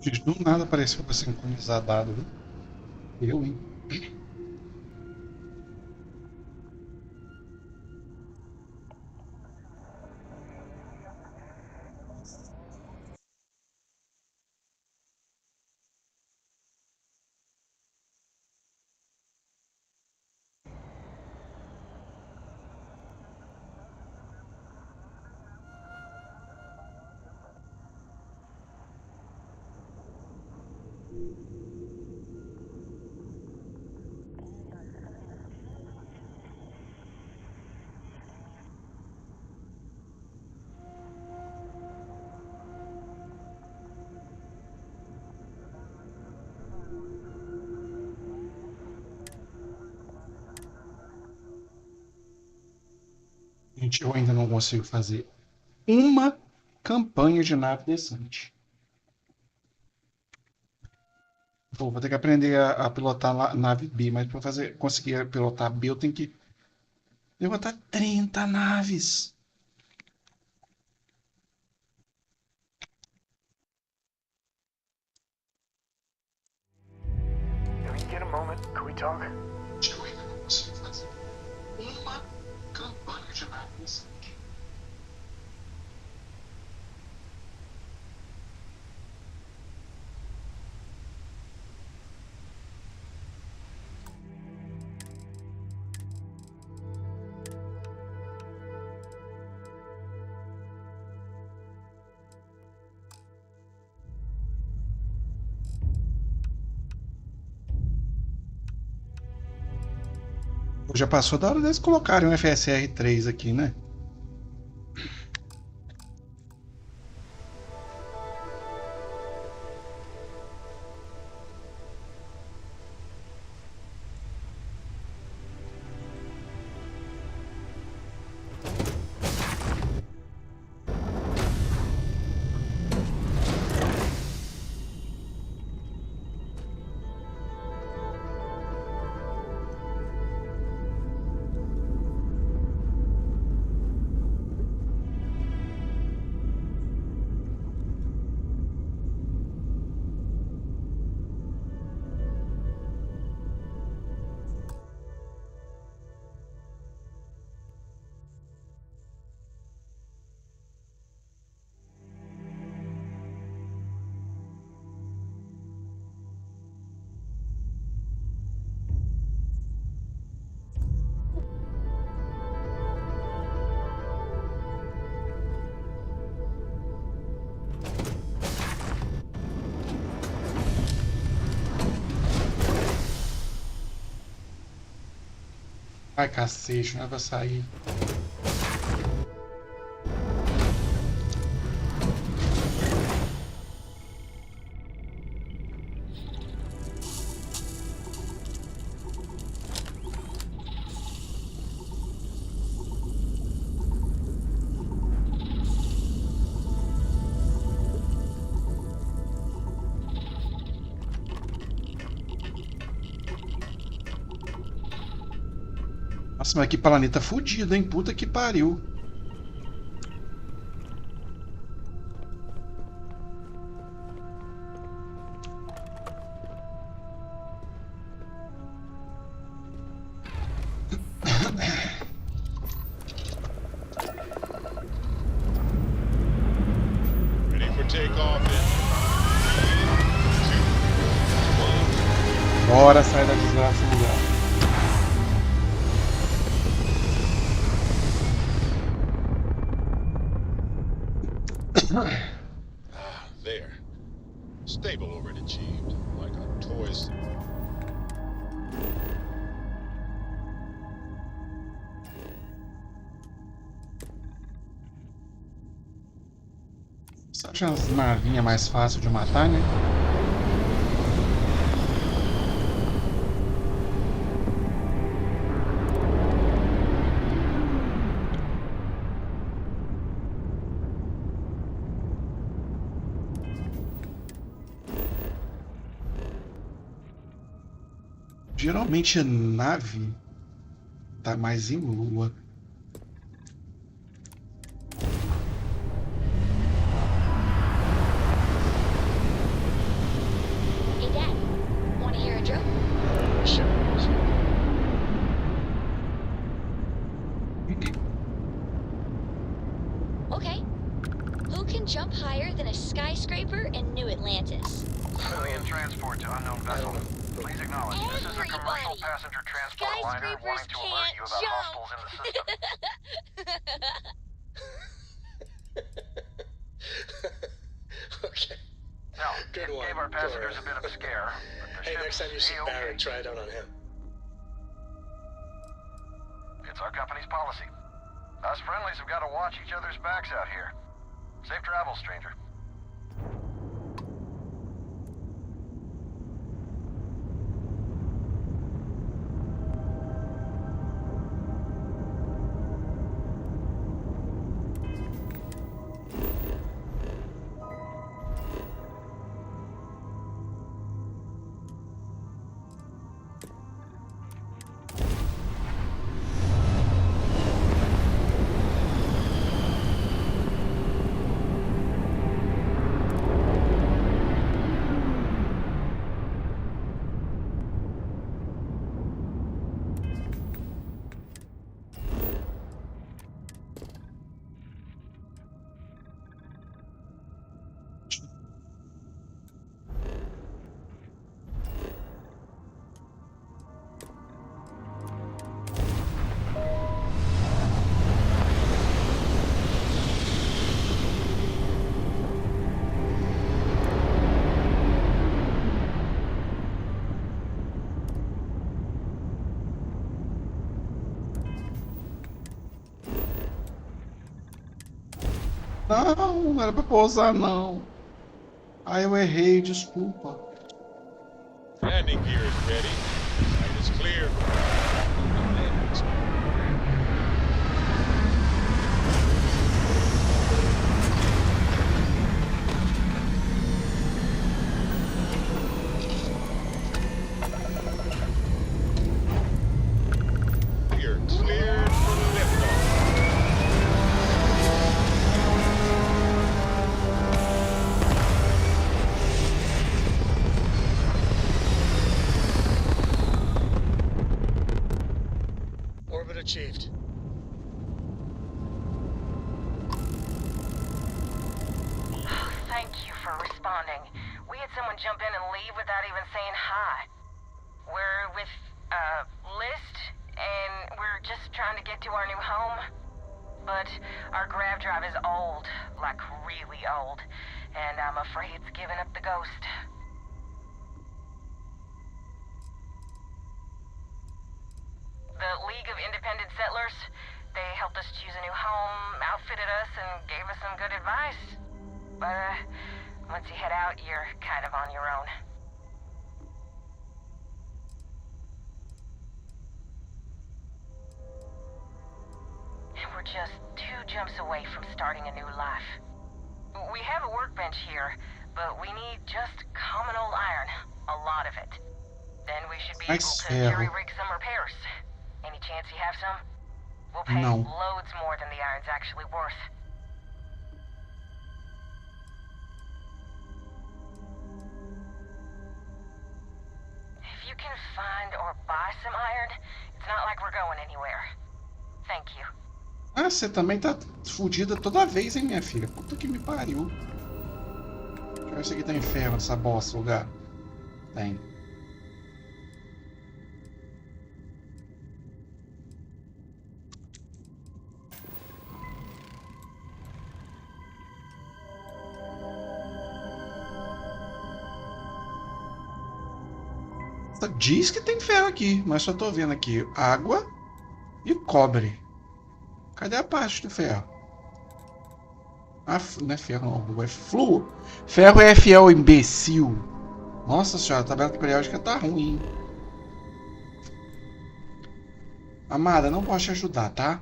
Gente, do nada apareceu pra sincronizar dado, viu? Eu, hein? Gente, eu ainda não consigo fazer uma campanha de nave decente. Vou ter que aprender a pilotar nave B, mas para conseguir pilotar B, eu tenho que levantar 30 naves. Can we get a moment? Can we talk? Eu ainda não consigo fazer uma campanha de nave decente. Já passou da hora deles colocarem um FSR 3 aqui, né? Ai, cacete, não é pra sair. Nossa, mas que planeta fudido, hein? Puta que pariu. Ready for takeoff in 3, 2, 1. Bora sair da desgraça do lugar. There. Stable already achieved, like a toy. Você acha as navinhas mais fácil de matar, né? Geralmente a nave tá mais em lua. skyscraper in New Atlantis. Civilian transport to unknown vessel. Please acknowledge this is a commercial Everybody! passenger transport liner Skyscrapers wanting to alert you about can't hostiles in the system. Okay. Now, Good it one, gave our passengers Dora. a bit of a scare, but the Hey, next time you see ship's Barrett, A-OK. try it out on him. It's our company's policy. Us friendlies have got to watch each other's backs out here. Safe travels, stranger. Não, não era pra pousar, não. Ah, eu errei, desculpa. Landing gear is ready. Site is clear. You're cleared for liftoff. Orbit achieved. Thank you for responding. We had someone jump in and leave without even saying hi. We're with, List, and we're just trying to get to our new home. But our grav drive is old, like really old, and I'm afraid it's giving up the ghost. The League of Independent Settlers, they helped us choose a new home, outfitted us, and gave us some good advice. But, once you head out, you're kind of on your own. And we're just 2 jumps away from starting a new life. We have a workbench here, but we need just common old iron. A lot of it. Then we should be able Nice to ferro. jury-rig some repairs. Any chance you have some? We'll pay No. loads more than the iron's actually worth. If you can find or buy some iron, it's not like we're going anywhere. Thank you. Ah, você também tá fudida toda vez, hein, minha filha? Puta que me pariu. Deixa eu ver se aqui tem ferro nessa bosta, lugar. Tem. Diz que tem ferro aqui, mas só tô vendo aqui água e cobre. Cadê a parte do ferro? Ah, não é ferro não, é flúor. Ferro é FL, imbecil. Nossa senhora, a tabela periódica tá ruim. Amada, não posso te ajudar, tá?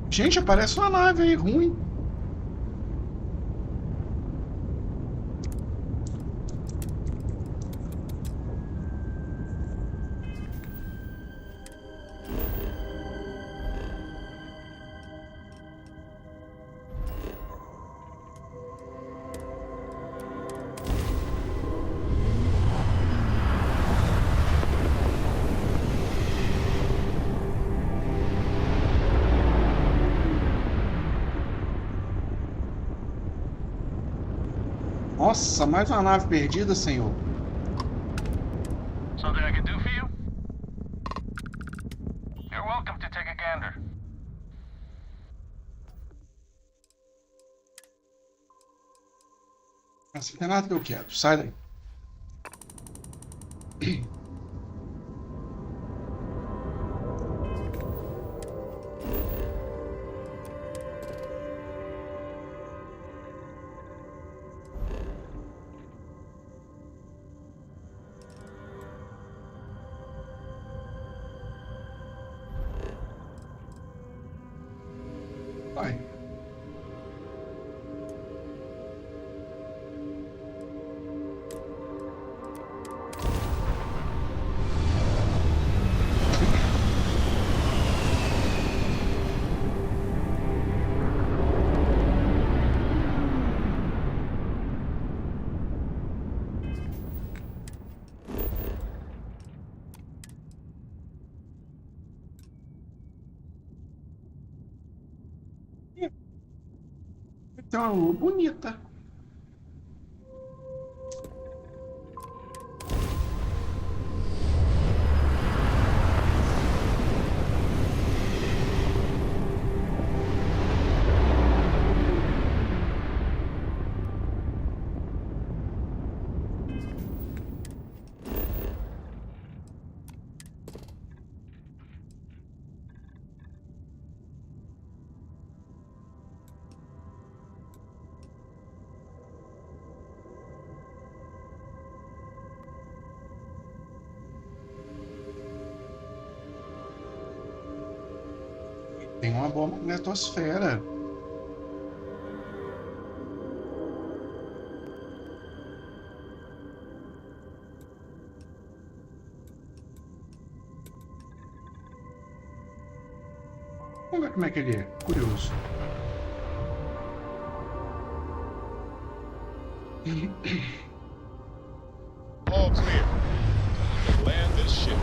Gente, aparece uma nave aí ruim. Nossa, mais uma nave perdida, senhor. Something I can do for you? You're welcome to take a gander. Mas não tem nada que eu quero. Sai daí. Vai. Tem uma lua bonita. Tem uma boa magnetosfera. Vamos ver como é que ele é. Curioso. All clear. Time to land this ship.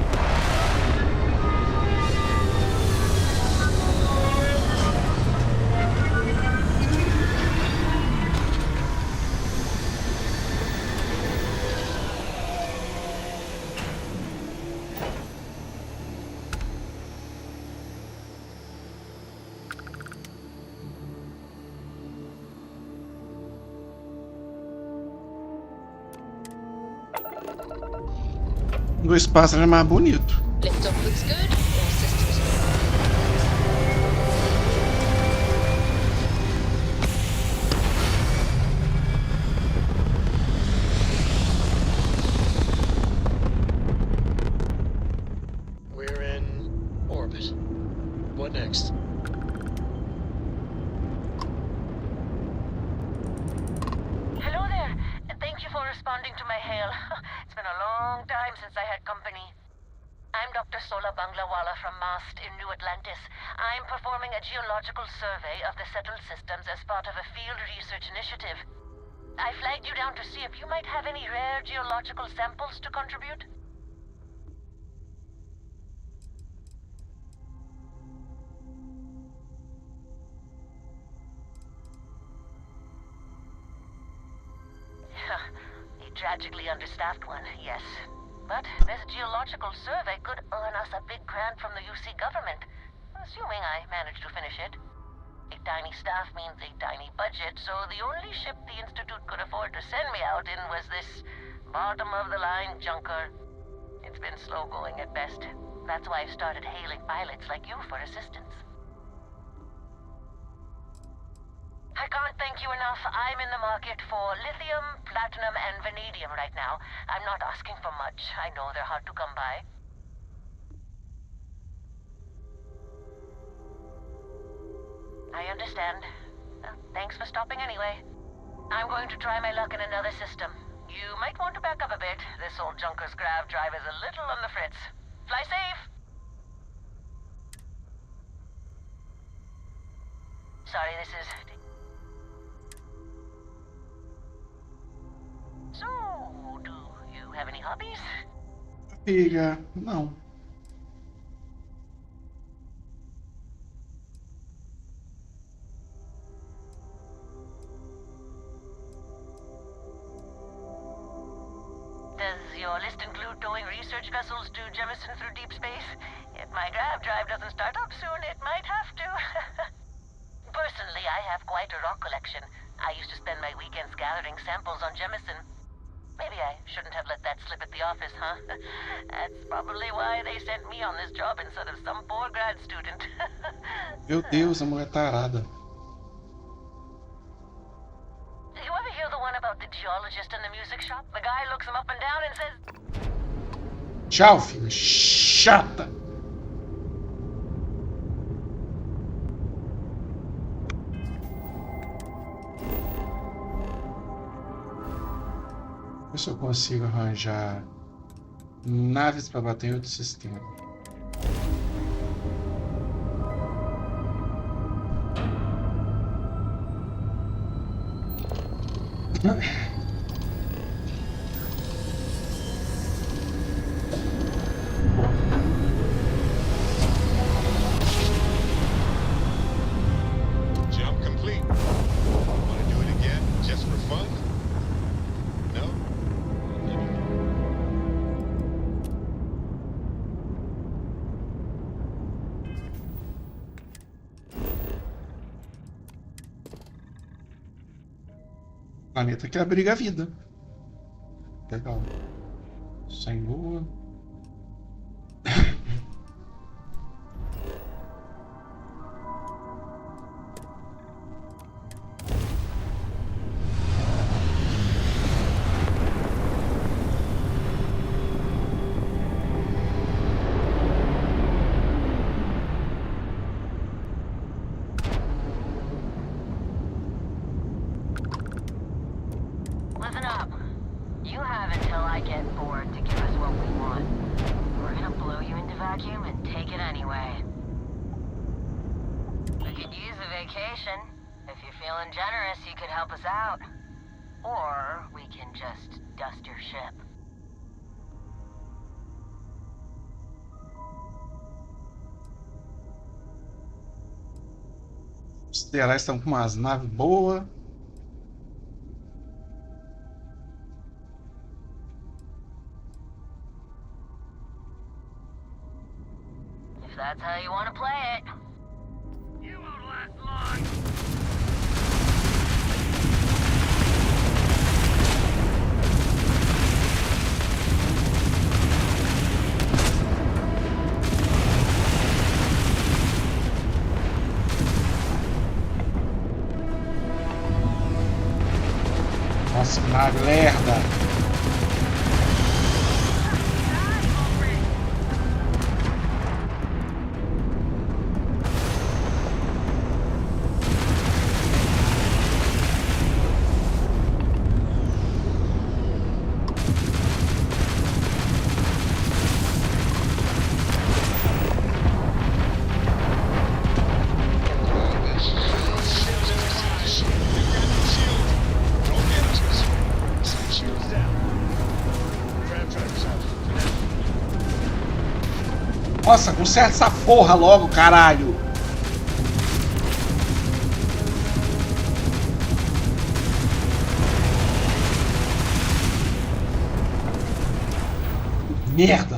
Do espaço era mais bonito. Liftoff looks good. All systems We're in orbit. What next? Hello there. Thank you for responding to my hail. It's been a long time since I had company. I'm Dr. Sola Banglawala from MAST in New Atlantis. I'm performing a geological survey of the settled systems as part of a field research initiative. I flagged you down to see if you might have any rare geological samples to contribute. A tragically understaffed one, yes. But this geological survey could earn us a big grant from the UC government, assuming I manage to finish it. A tiny staff means a tiny budget, so the only ship the Institute could afford to send me out in was this bottom-of-the-line junker. It's been slow going at best. That's why I've started hailing pilots like you for assistance. I can't thank you enough. I'm in the market for lithium, platinum, and vanadium right now. I'm not asking for much. I know they're hard to come by. I understand. Thanks for stopping anyway. I'm going to try my luck in another system. You might want to back up a bit. This old junker's grav drive is a little on the fritz. Fly safe! Sorry, this is... So, do you have any hobbies? Filha, não. list include towing research vessels to Jemison through deep space? If my grav drive doesn't start up soon, it might have to. Personally, I have quite a rock collection. I used to spend my weekends gathering samples on Jemison. Maybe I shouldn't have let that slip at the office, huh? That's probably why they sent me on this job instead of some poor grad student. Meu Deus, a mulher tarada. You ever hear the one about the geologist in the music shop? The guy looks him up and down and says... Tchau, filha. Chata. Ver se eu consigo arranjar naves para bater em outro sistema. Jump complete. Want to do it again, just for fun? No? Planeta que abriga a vida. Legal. Sem lua. Listen up. You have until I get bored to give us what we want. We're gonna blow you into vacuum and take it anyway. We could use a vacation. If you're feeling generous, you could help us out. Or we can just dust your ship. Os Stellaris estão com umas naves boas. If that's how you want to play it. You won't last long. Nossa, que nave lerda. Nossa, conserta essa porra logo, caralho! Merda!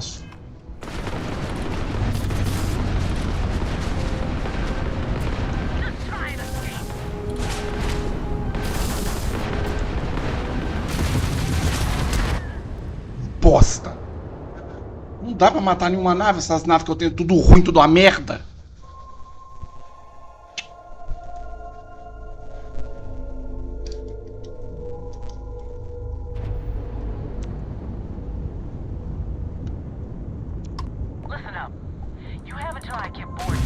Bosta! Não dá pra matar nenhuma nave, essas naves que eu tenho tudo ruim, tudo uma merda. Listen up. You have until I get bored.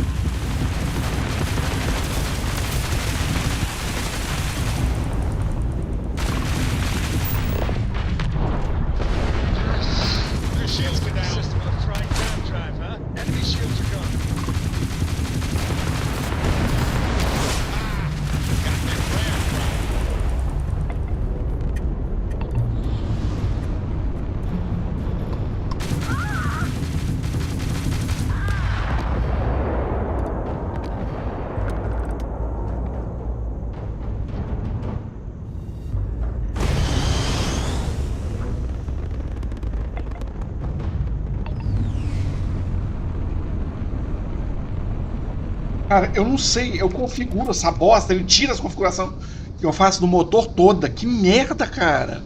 Their shields are down. System of the fried ground drive, huh? Enemy shields are gone. Cara, eu não sei, eu configuro essa bosta, ele tira as configurações que eu faço do motor toda. Que merda, cara.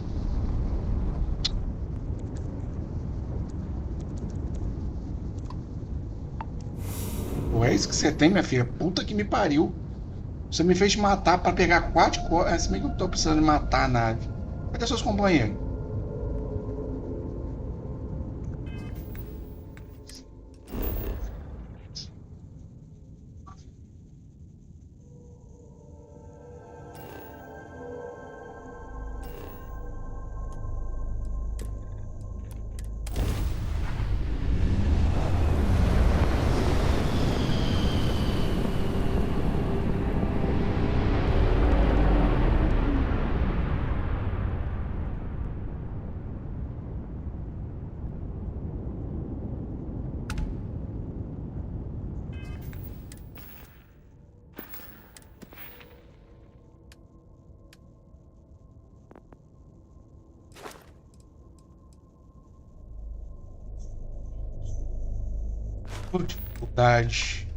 Pô, é isso que você tem, minha filha? Puta que me pariu. Você me fez matar pra pegar 4 cores. Se bem que eu tô precisando matar a nave. Cadê seus companheiros? Por dificuldade.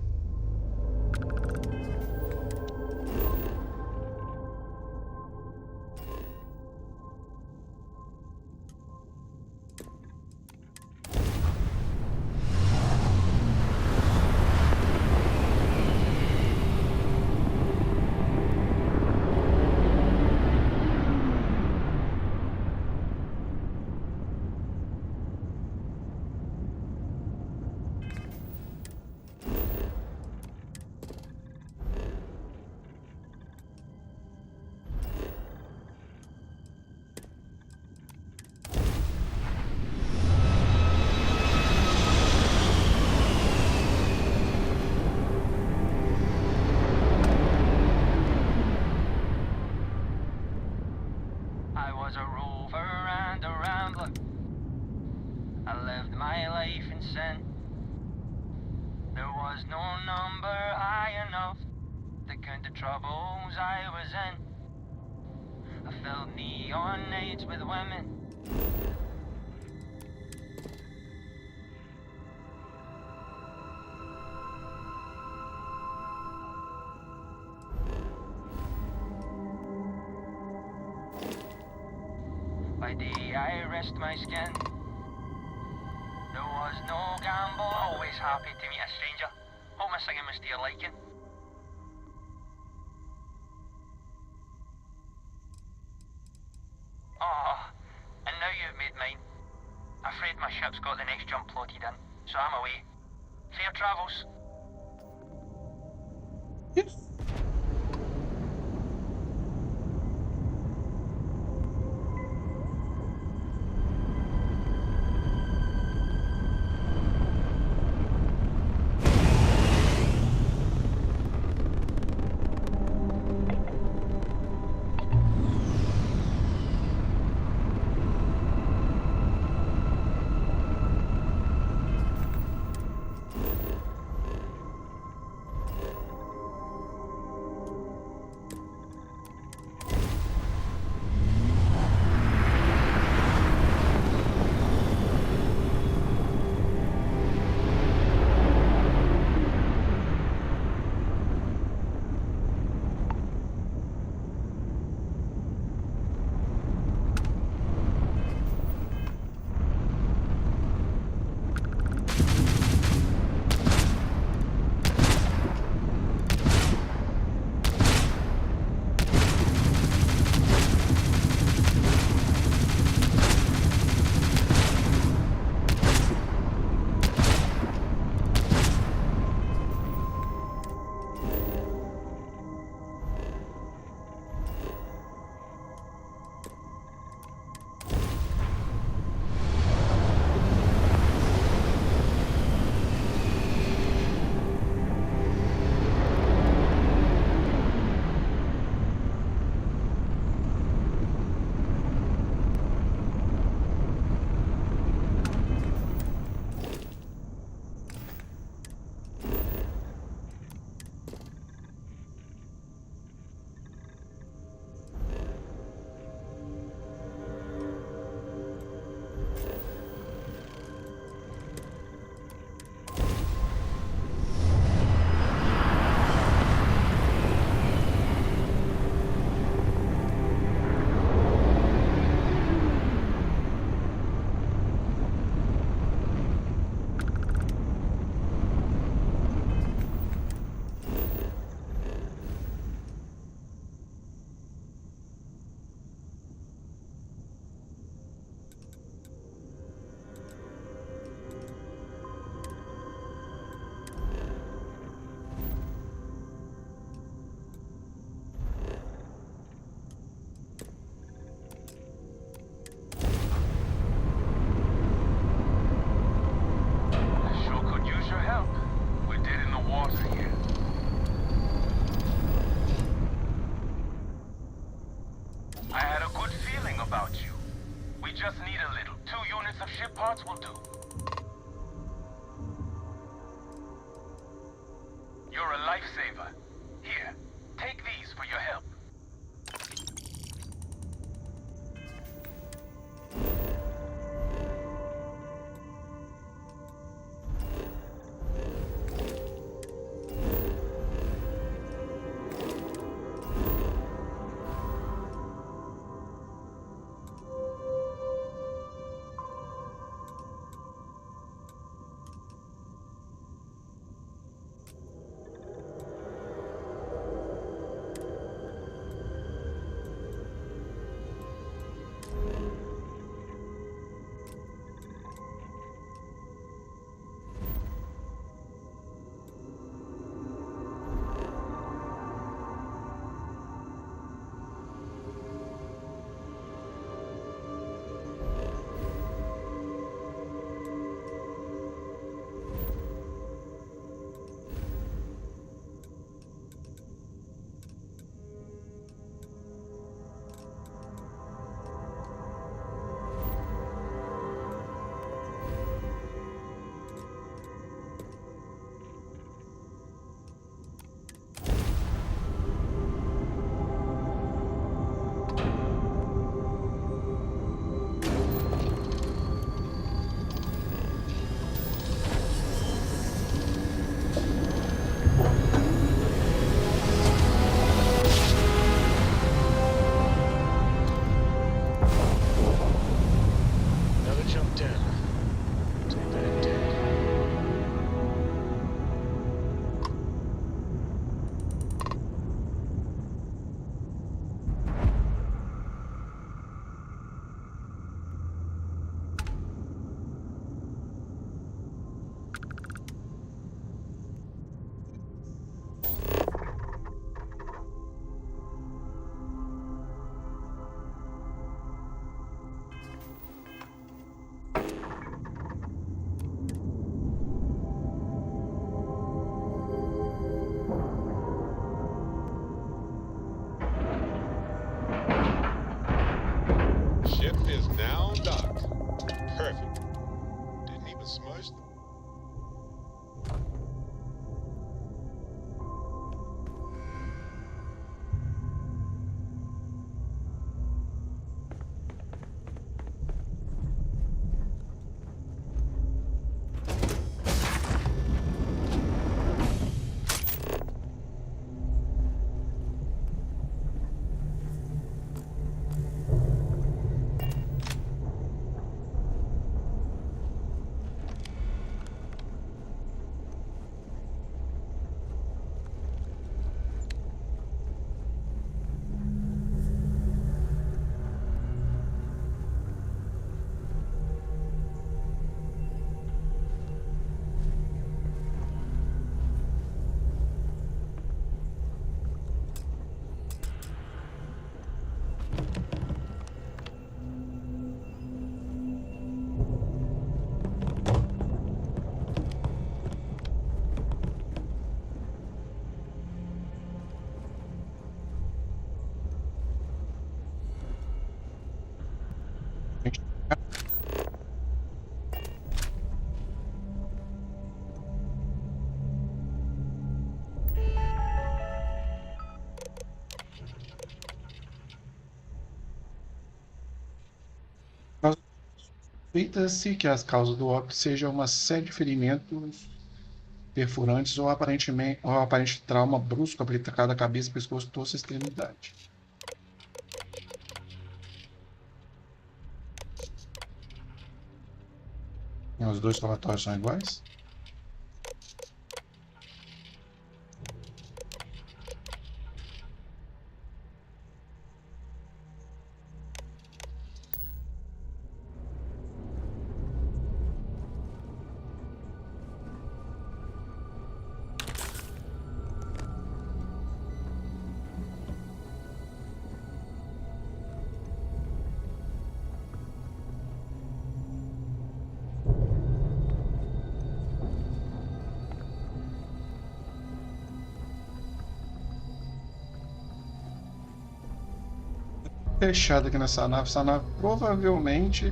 I was a rover and a rambler. I lived my life in sin. There was no number high enough to count the troubles I was in. I filled neon nights with women. By day I risked my skin. There was no gamble. Always happy to meet a stranger. Hope my singing was to your liking. Oh, and now you've made mine. Afraid my ship's got the next jump plotted in, so I'm away. Fair travels. just need a little. 2 units of ship parts will do. You're a lifesaver. Here, take these for your help. Ship is now docked. Perfect. Didn't even smudge them. Suspeita-se que as causas do óbito sejam uma série de ferimentos perfurantes ou aparente trauma brusco aplicado à cabeça, pescoço, torso e extremidade. E os dois relatórios são iguais? Fechado aqui nessa nave. Essa nave provavelmente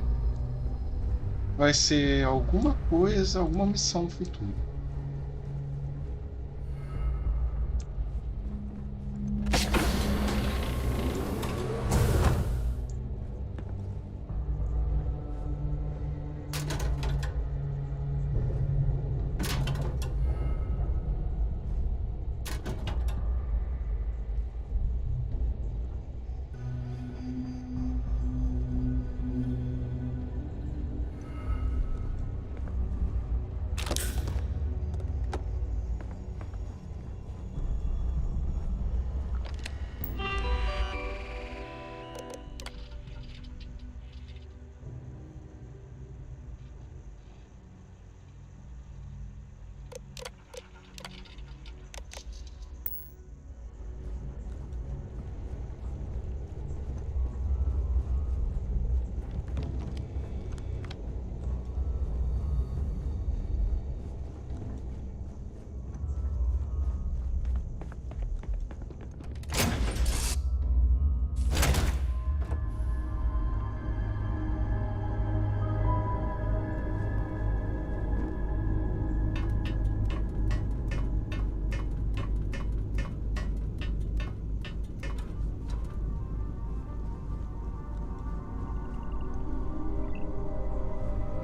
vai ser alguma coisa, alguma missão no futuro.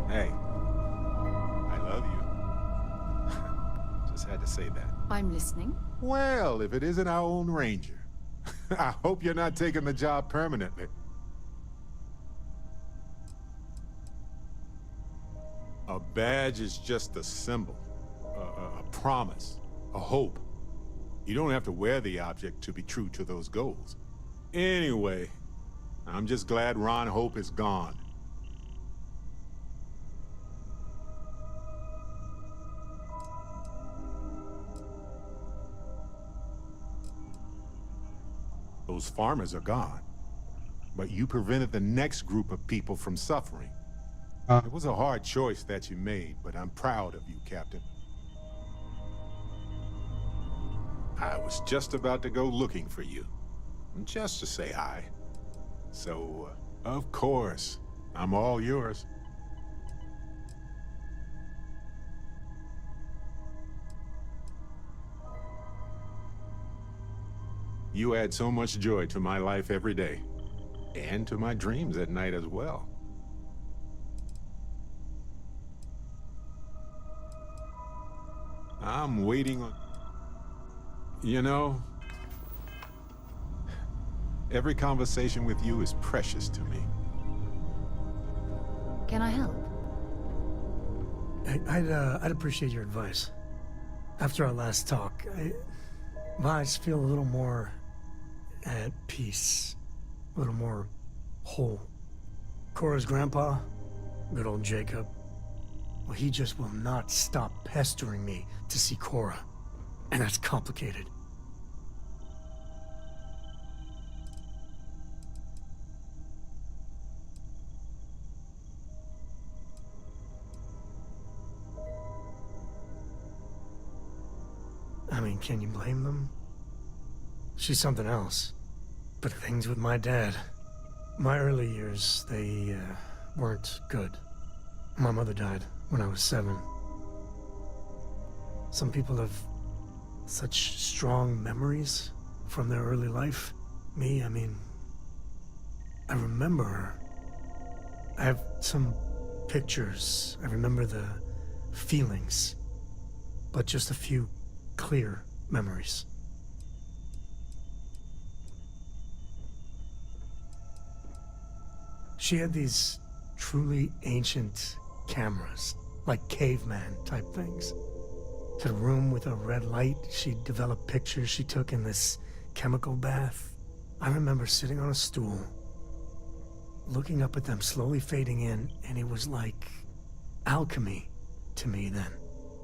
Hey, I love you. Just had to say that. I'm listening. Well, if it isn't our own ranger. I hope you're not taking the job permanently. A badge is just a symbol, a promise, a hope. You don't have to wear the object to be true to those goals. Anyway, I'm just glad Ron Hope is gone. Those farmers are gone, but you prevented the next group of people from suffering. It was a hard choice that you made, but I'm proud of you, Captain. I was just about to go looking for you, just to say hi. So, of course, I'm all yours. You add so much joy to my life every day, and to my dreams at night as well. I'm waiting on... You know, every conversation with you is precious to me. Can I help? I'd appreciate your advice. After our last talk, my eyes feel a little more at peace, a little more whole. Cora's grandpa, good old Jacob, well, he just will not stop pestering me to see Cora, and that's complicated. I mean, can you blame them? She's something else. But things with my dad, my early years, they weren't good. My mother died when I was 7. Some people have such strong memories from their early life. Me, I mean, I remember her. I have some pictures. I remember the feelings, but just a few clear memories. She had these truly ancient cameras, like caveman type things. To the room with a red light, she developed pictures she took in this chemical bath. I remember sitting on a stool, looking up at them slowly fading in, and it was like alchemy to me then.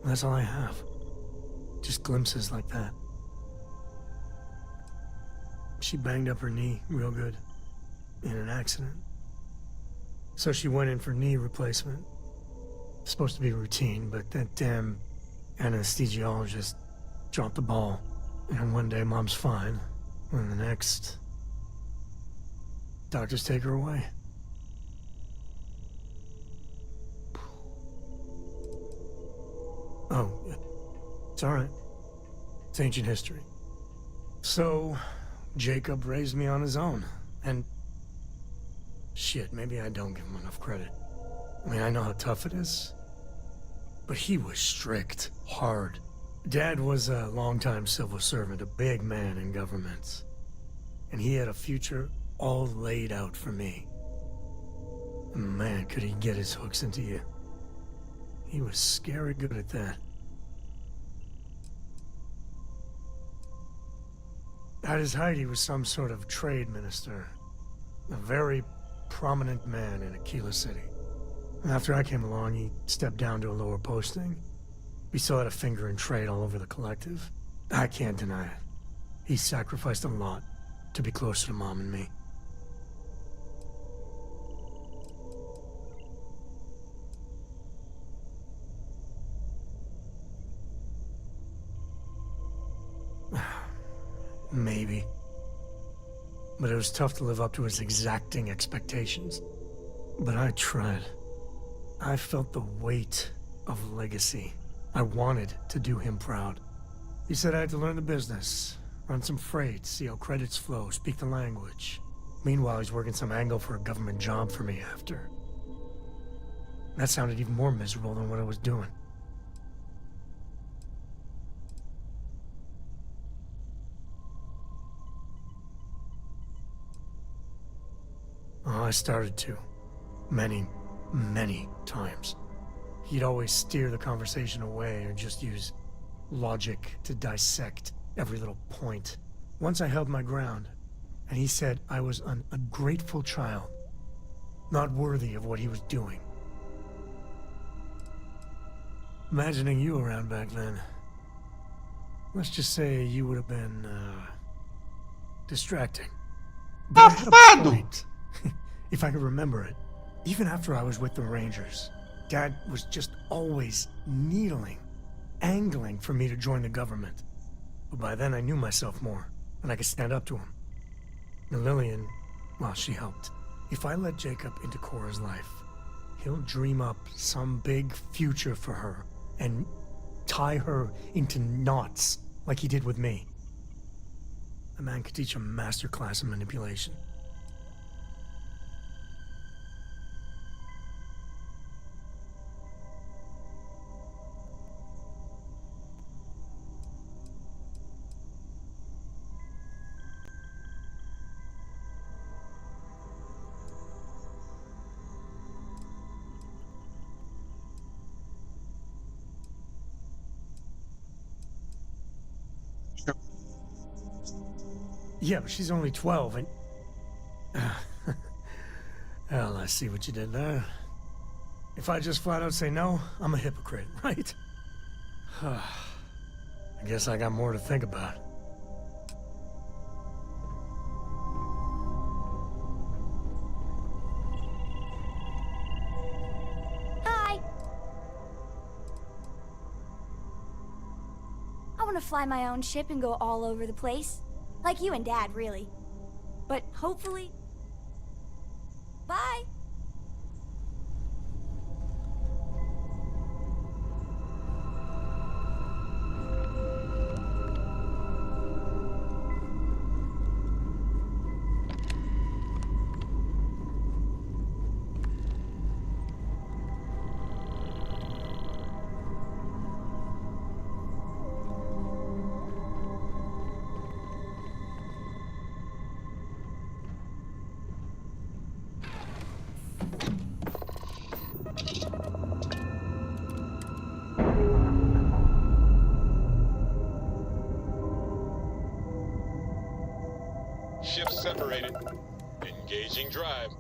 And that's all I have. Just glimpses like that. She banged up her knee real good in an accident. So she went in for knee replacement. Supposed to be routine, but that damn anesthesiologist dropped the ball. And one day Mom's fine, and the next, doctors take her away. Oh, it's all right. It's ancient history. So, Jacob raised me on his own, and... Shit, maybe I don't give him enough credit. I mean, I know how tough it is. But he was strict, hard. Dad was a longtime civil servant, a big man in government. And he had a future all laid out for me. And man, could he get his hooks into you. He was scary good at that. At his height, he was some sort of trade minister. A very prominent man in Aquila City. After I came along, he stepped down to a lower posting. He still had a finger in trade all over the collective. I can't deny it. He sacrificed a lot to be closer to Mom and me. Maybe. But it was tough to live up to his exacting expectations. But I tried. I felt the weight of legacy. I wanted to do him proud. He said I had to learn the business, run some freight, see how credits flow, speak the language. Meanwhile, he's working some angle for a government job for me after. That sounded even more miserable than what I was doing. Oh, I started to. Many times. He'd always steer the conversation away or just use logic to dissect every little point. Once I held my ground, and he said I was an ungrateful child, not worthy of what he was doing. Imagining you around back then, let's just say you would have been, distracting. But I had a point, if I could remember it. Even after I was with the Rangers, Dad was just always needling, angling for me to join the government. But by then I knew myself more, and I could stand up to him. And Lillian, well, she helped. If I let Jacob into Cora's life, he'll dream up some big future for her and tie her into knots like he did with me. A man could teach a masterclass in manipulation. Yeah, but she's only 12 and... Well, I see what you did there. If I just flat out say no, I'm a hypocrite, right? I guess I got more to think about. Hi! I want to fly my own ship and go all over the place. Like you and Dad, really. But hopefully... Bye! Ships separated. Engaging drive.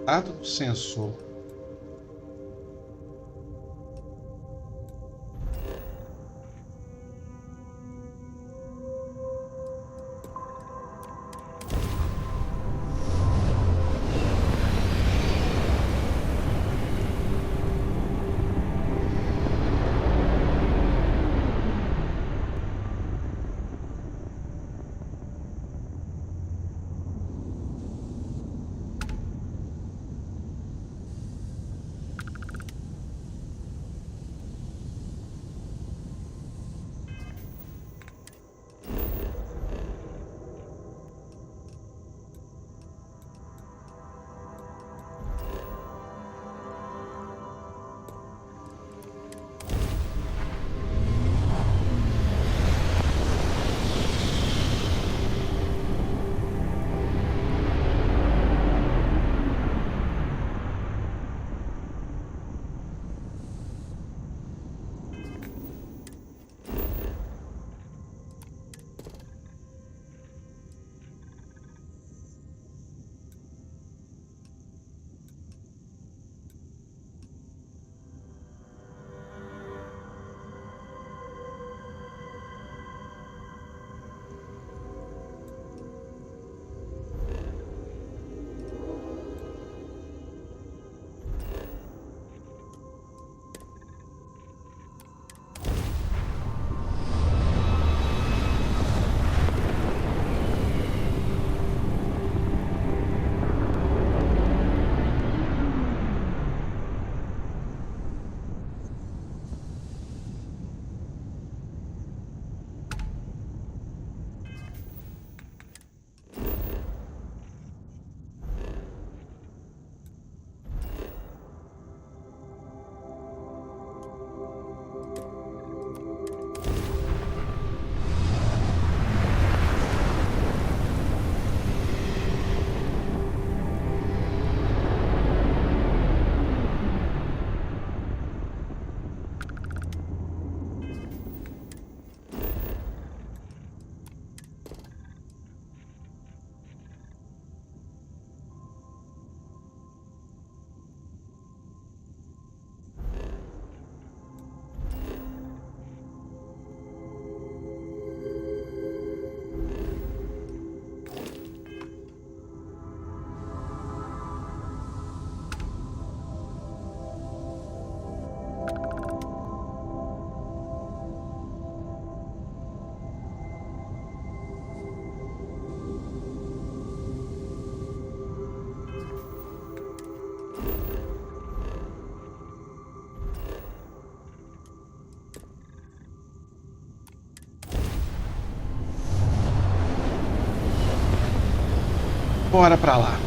Dado do sensor. Bora pra lá.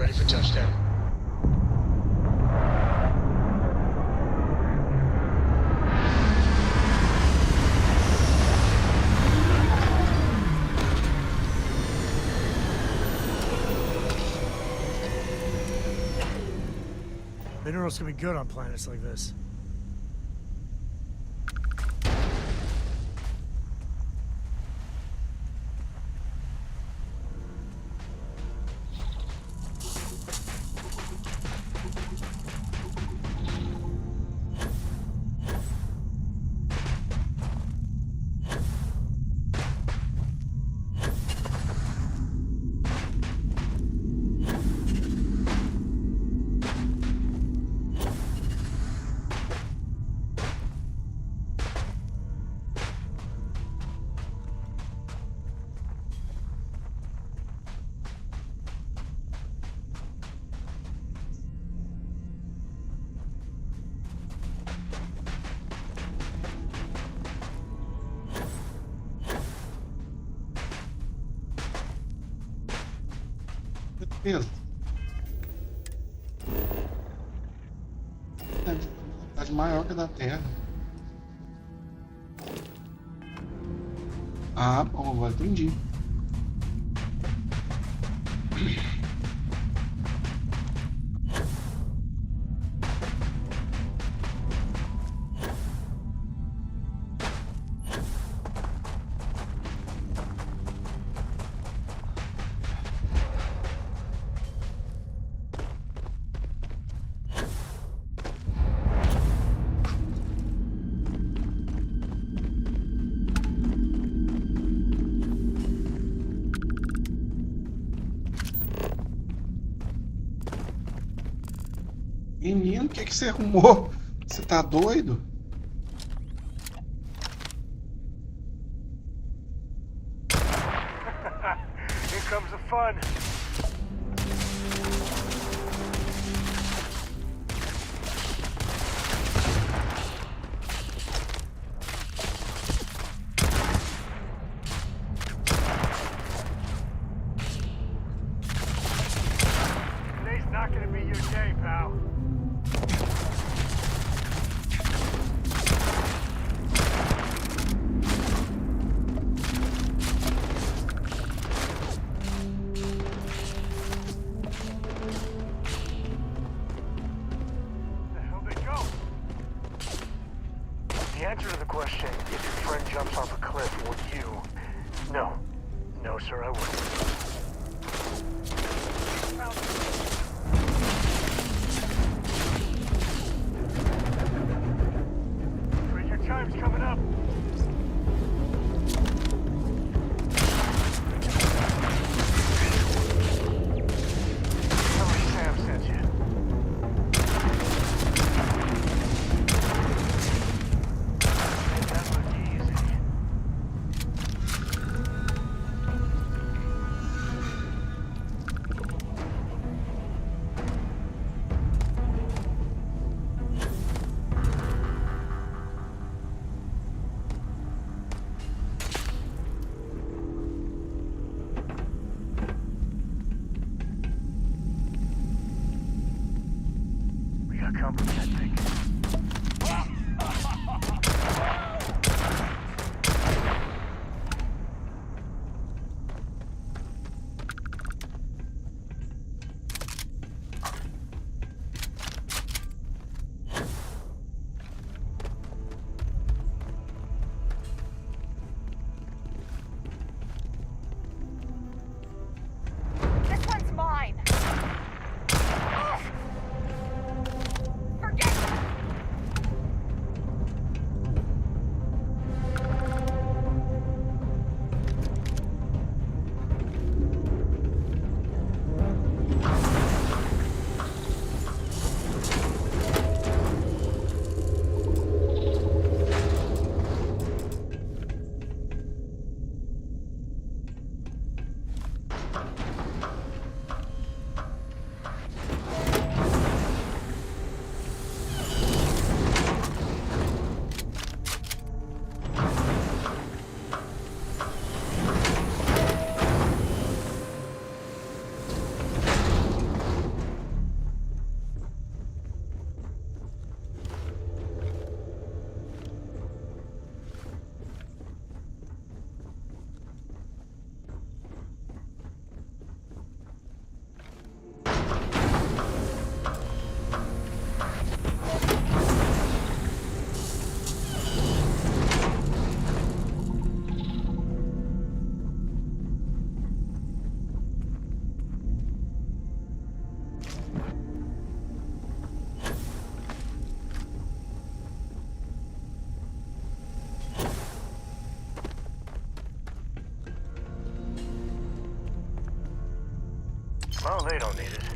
ready for touchdown. Minerals can be good on planets like this. Beleza. Tá maior que a da Terra. Ah, bom, agora entendi. Menino, o que você arrumou? Você tá doido? Here comes the fun. Today's not gonna be your day, pal. The answer to the question, if your friend jumps off a cliff, would you? No. No, sir, I wouldn't. Afraid your time's coming up. Tell me Sam sent you. Company, I think. This one's mine. Forget Well, they don't need it.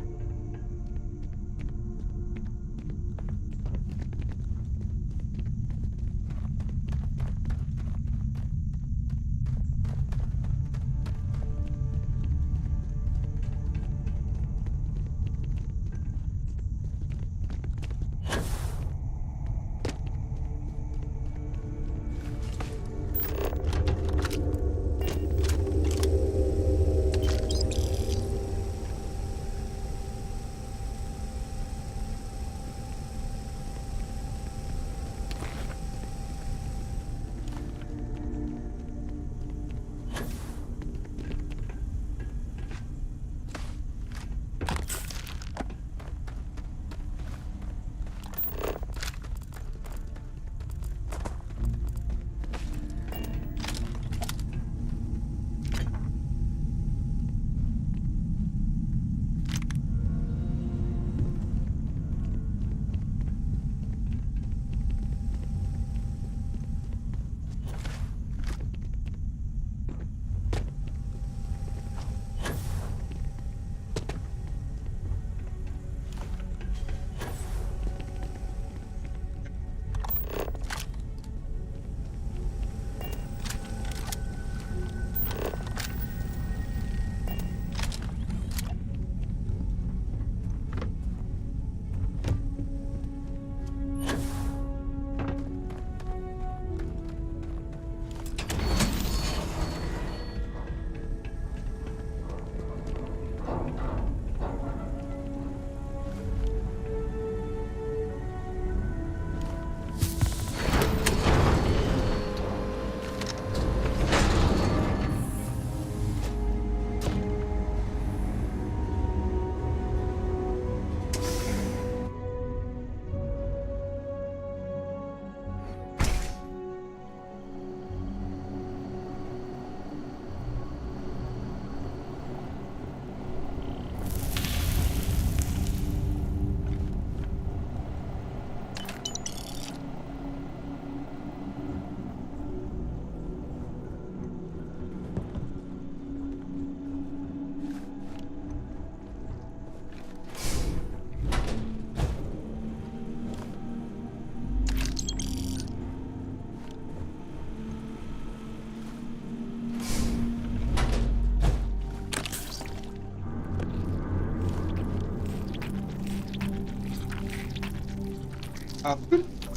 Ah,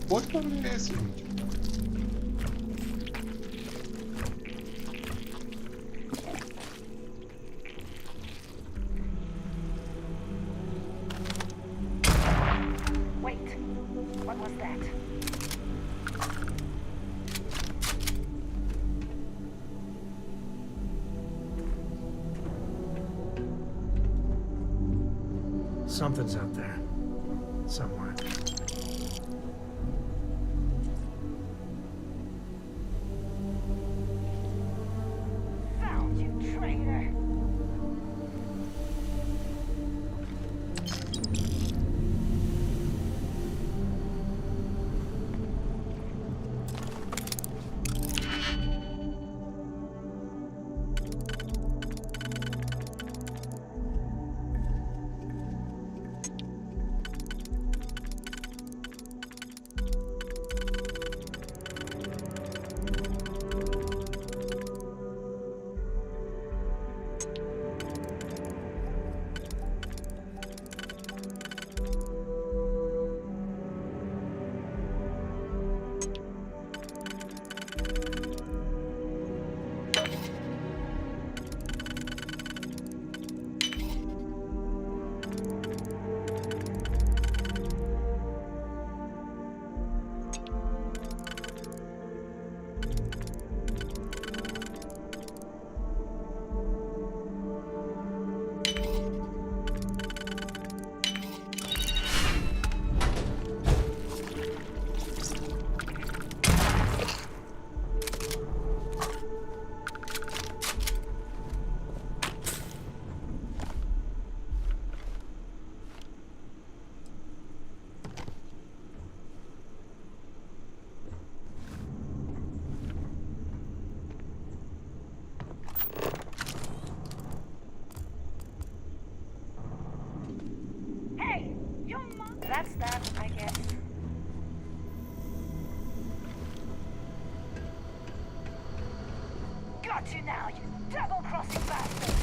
pode fazer esse, gente. Wait, what was that? Something's out there. Somewhere. Found you, traitor. That's that, I guess. Got you now, you double-crossing bastard!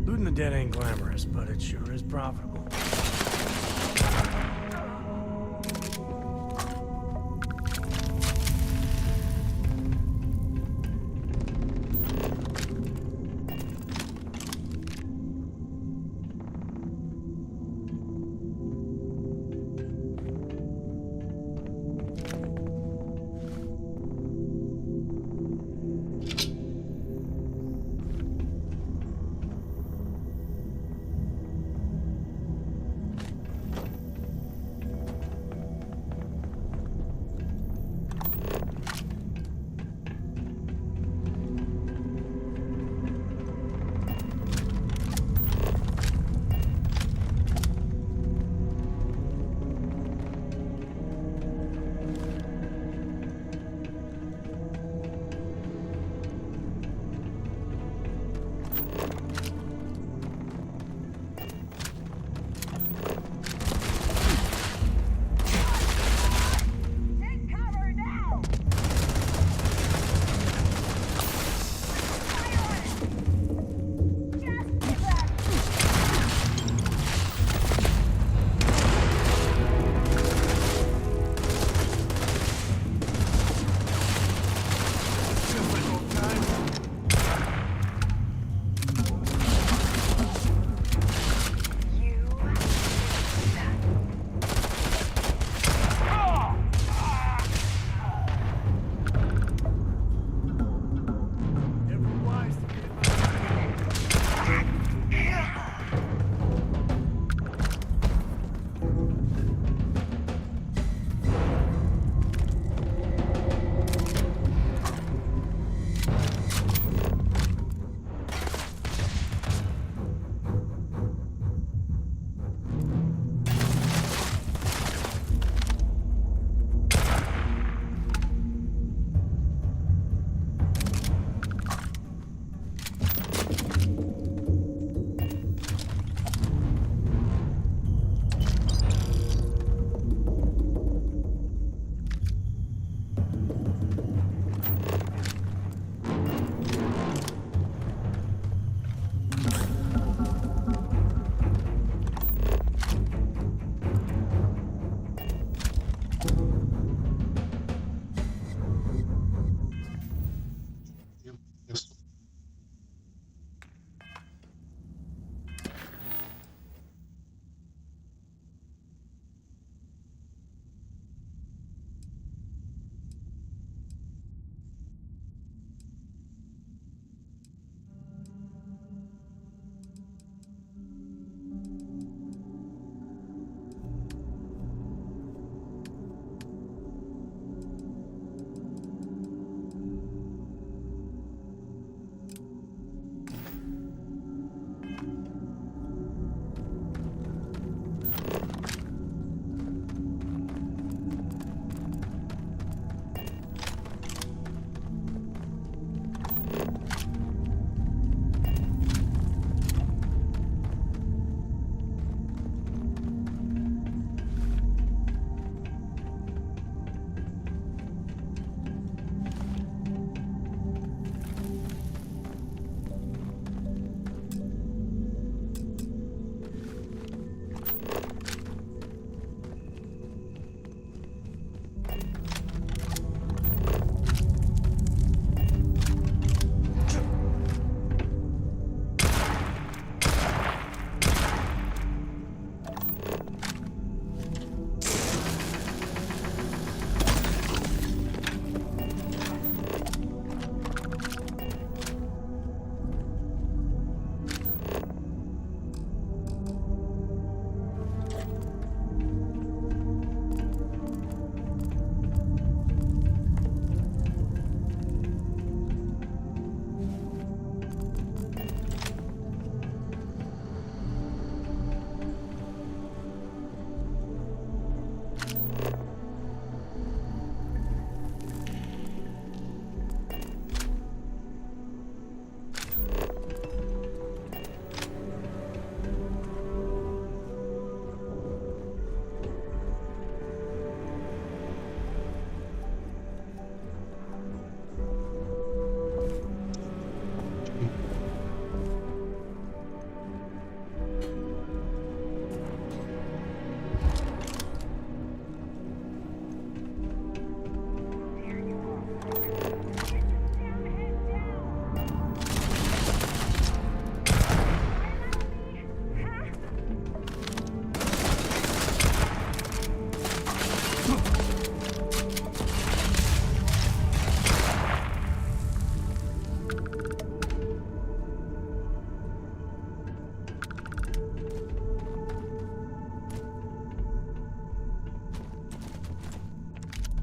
Looting the dead ain't glamorous, but it sure is profitable.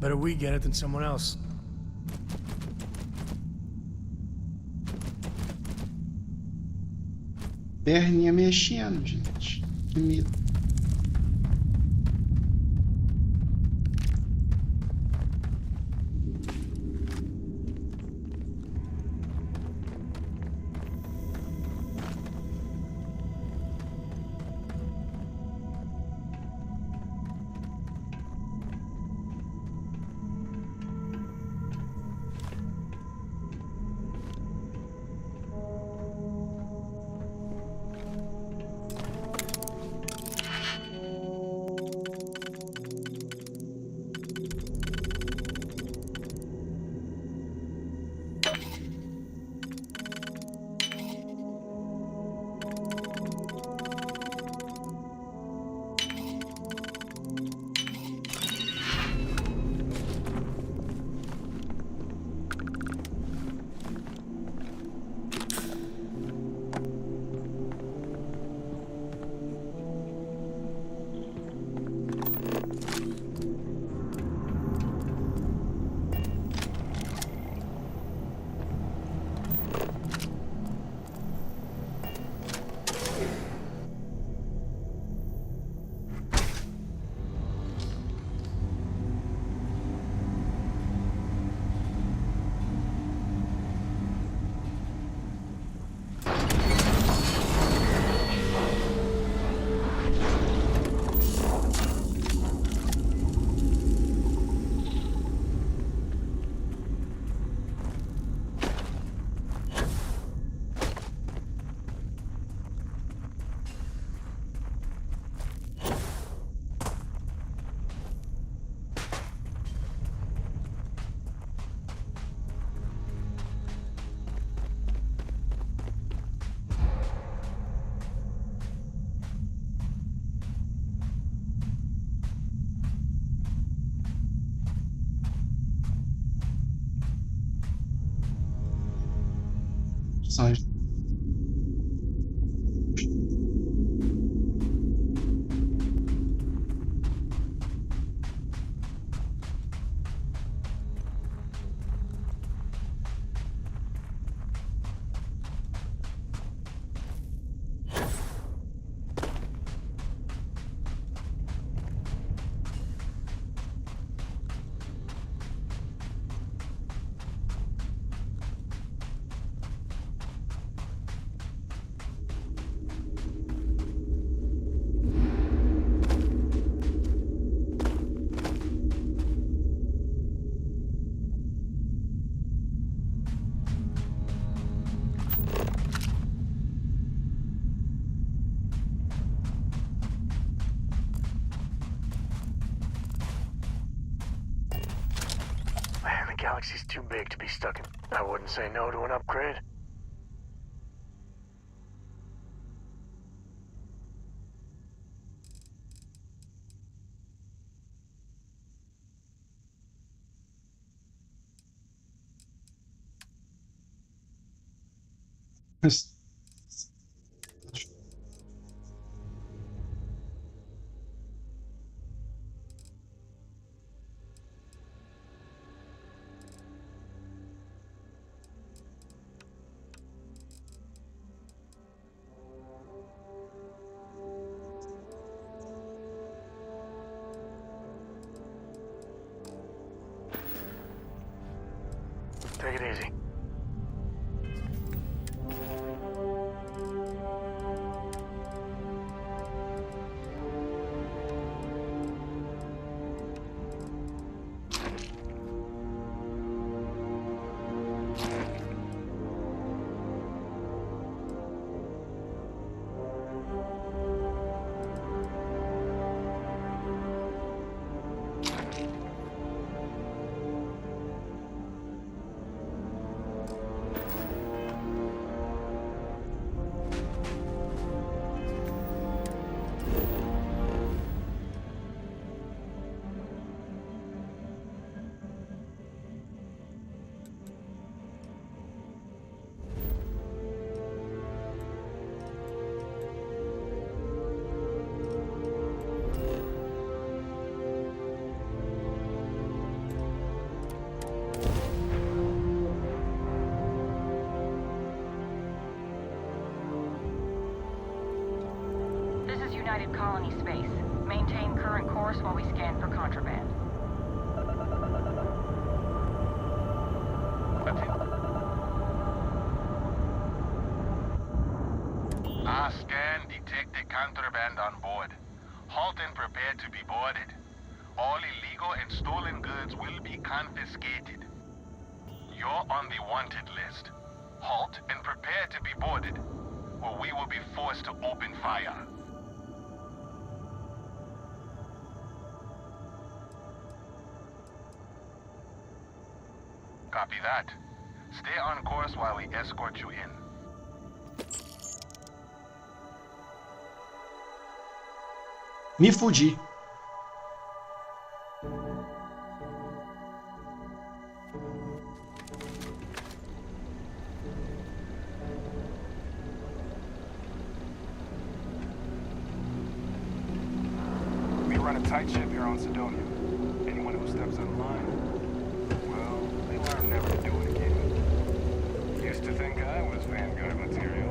Better we get it than someone else. Perninha mexendo, gente. Que medo. São Man, the galaxy's too big to be stuck in. I wouldn't say no to an upgrade. Take it easy. designated colony space. Maintain current course while we scan for contraband. That's it. Our scan detected contraband on board. Halt and prepare to be boarded. All illegal and stolen goods will be confiscated. You're on the wanted list. Halt and prepare to be boarded, or we will be forced to open fire. Copy that. Stay on course while we escort you in. Me fudi. We run a tight ship here on Sidonia. Anyone who steps out of line, well, they learn never to do it again. Used to think I was Vanguard material.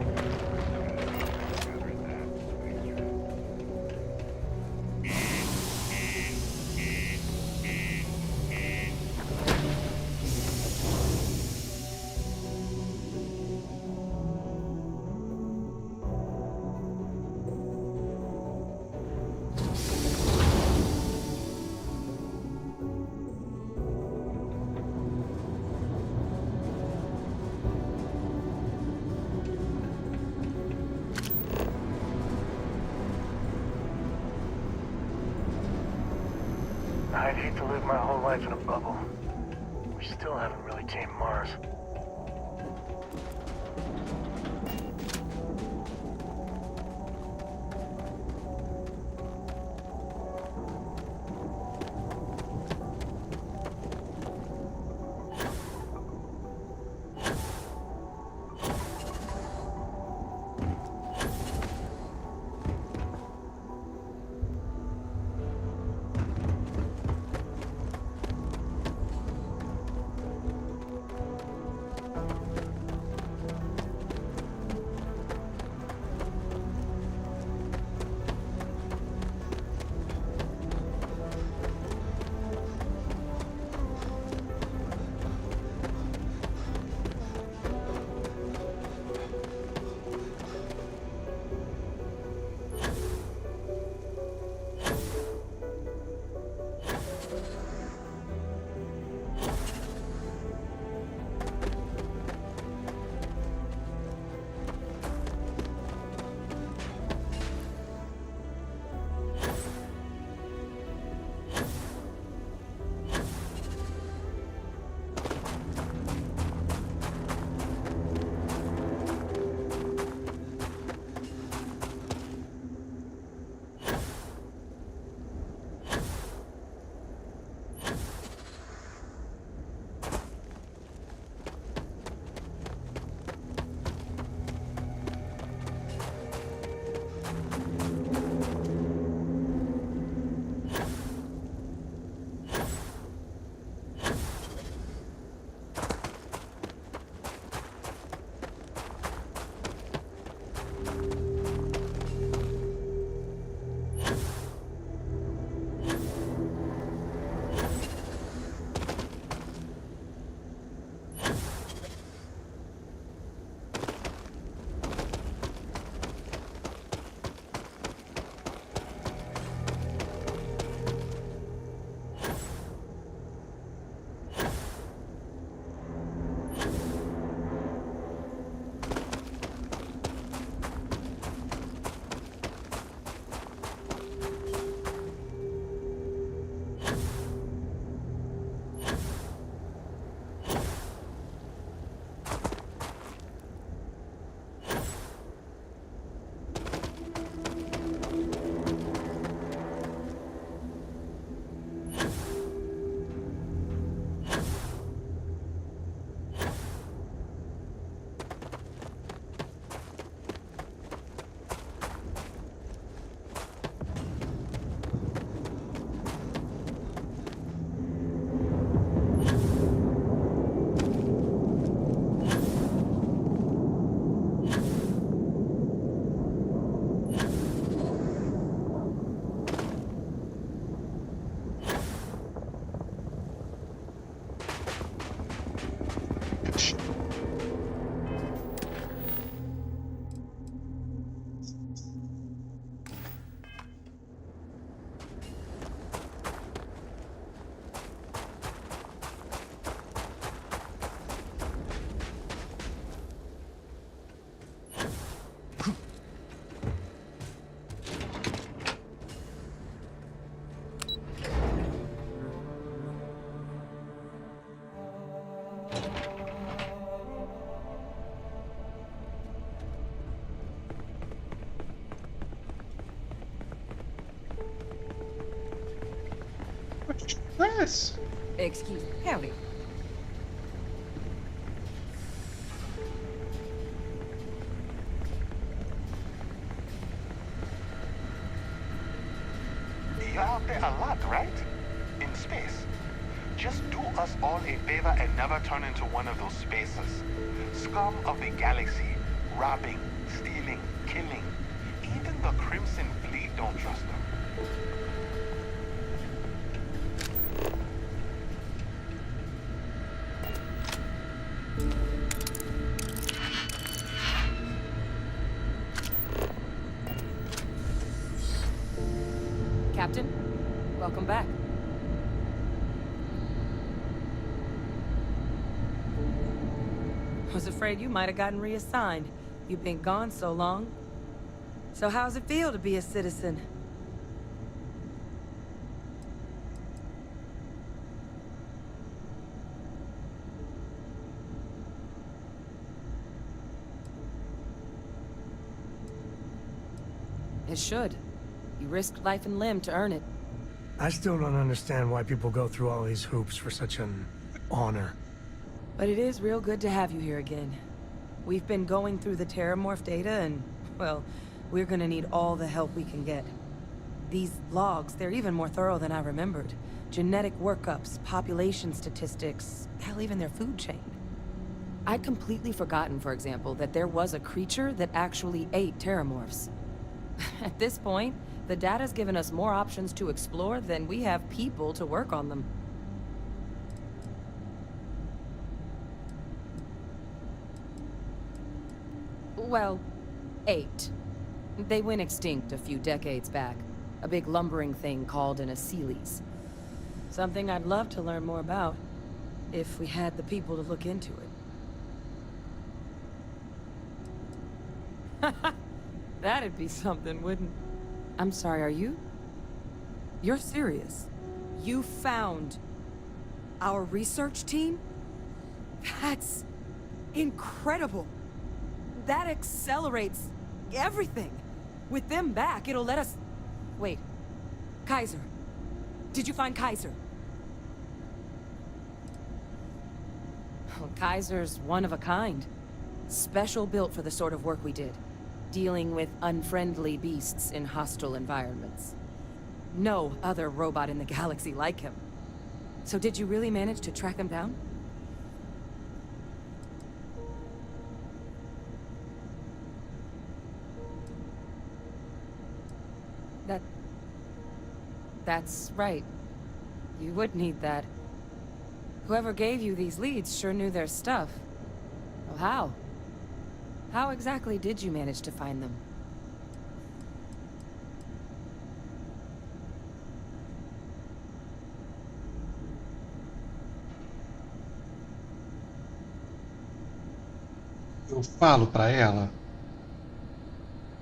I'd hate to live my whole life in a bubble. We still haven't really tamed Mars. Yes. Excuse me. Howdy. You're out there a lot, right? In space. Just do us all a favor and never turn into one of those spacers. Scum of the galaxy. Robbing, stealing, killing. Even the Crimson Fleet don't trust them. Captain, welcome back. Was afraid you might have gotten reassigned. You've been gone so long. So how's it feel to be a citizen? It should. You risked life and limb to earn it. I still don't understand why people go through all these hoops for such an honor. But it is real good to have you here again. We've been going through the Terramorph data and, well, we're gonna need all the help we can get. These logs, they're even more thorough than I remembered. Genetic workups, population statistics, hell, even their food chain. I'd completely forgotten, for example, that there was a creature that actually ate Terramorphs. At this point, the data's given us more options to explore than we have people to work on them. Well, 8. They went extinct a few decades back. A big lumbering thing called an Achilles. Something I'd love to learn more about, if we had the people to look into it. That'd be something, wouldn't... I'm sorry, are you? You're serious? You found our research team? That's incredible. That accelerates everything. With them back, it'll let us... Wait. Kaiser. Did you find Kaiser? Well, Kaiser's one of a kind. Special built for the sort of work we did. Dealing with unfriendly beasts in hostile environments. No other robot in the galaxy like him. So did you really manage to track him down? That's right. You would need that. Whoever gave you these leads sure knew their stuff. Well, how? How exactly did you manage to find them? Eu falo pra ela.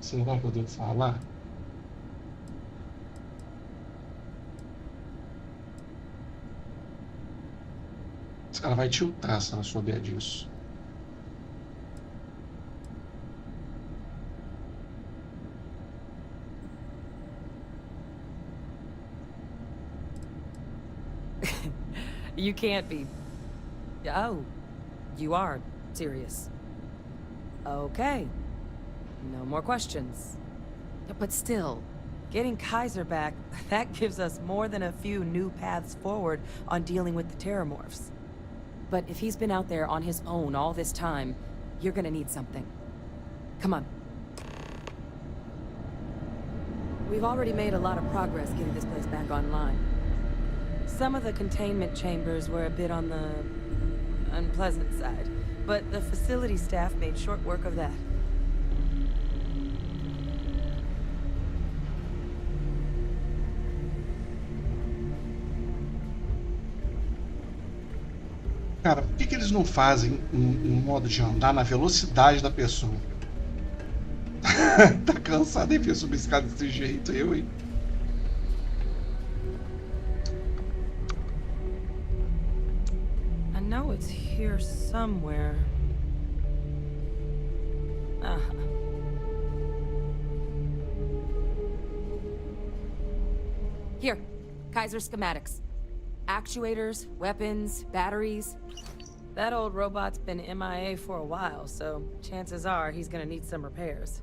Você não vai poder falar? Ela vai tiltar se ela souber disso. You can't be... Oh, you are serious. Okay. No more questions. But still, getting Kaiser back, that gives us more than a few new paths forward on dealing with the Terramorphs. But if he's been out there on his own all this time, you're gonna need something. Come on. We've already made a lot of progress getting this place back online. Some of the containment chambers were a bit on the unpleasant side, but the facility staff made short work of that. Cara, por que eles não fazem um modo de andar na velocidade da pessoa? Tá cansado de ver subir escada desse jeito, eu, hein? I know it's here somewhere. Here, Kaiser schematics. Actuators, weapons, batteries. That old robot's been MIA for a while, so chances are he's gonna need some repairs.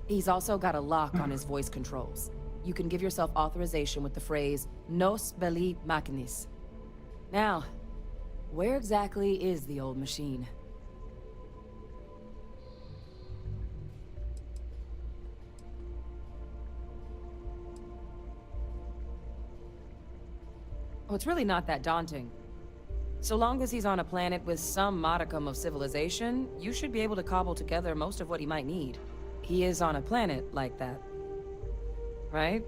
He's also got a lock on his voice controls. You can give yourself authorization with the phrase, Nos belli machinis. Now, where exactly is the old machine? Oh, it's really not that daunting. So long as he's on a planet with some modicum of civilization, you should be able to cobble together most of what he might need. He is on a planet like that. Right?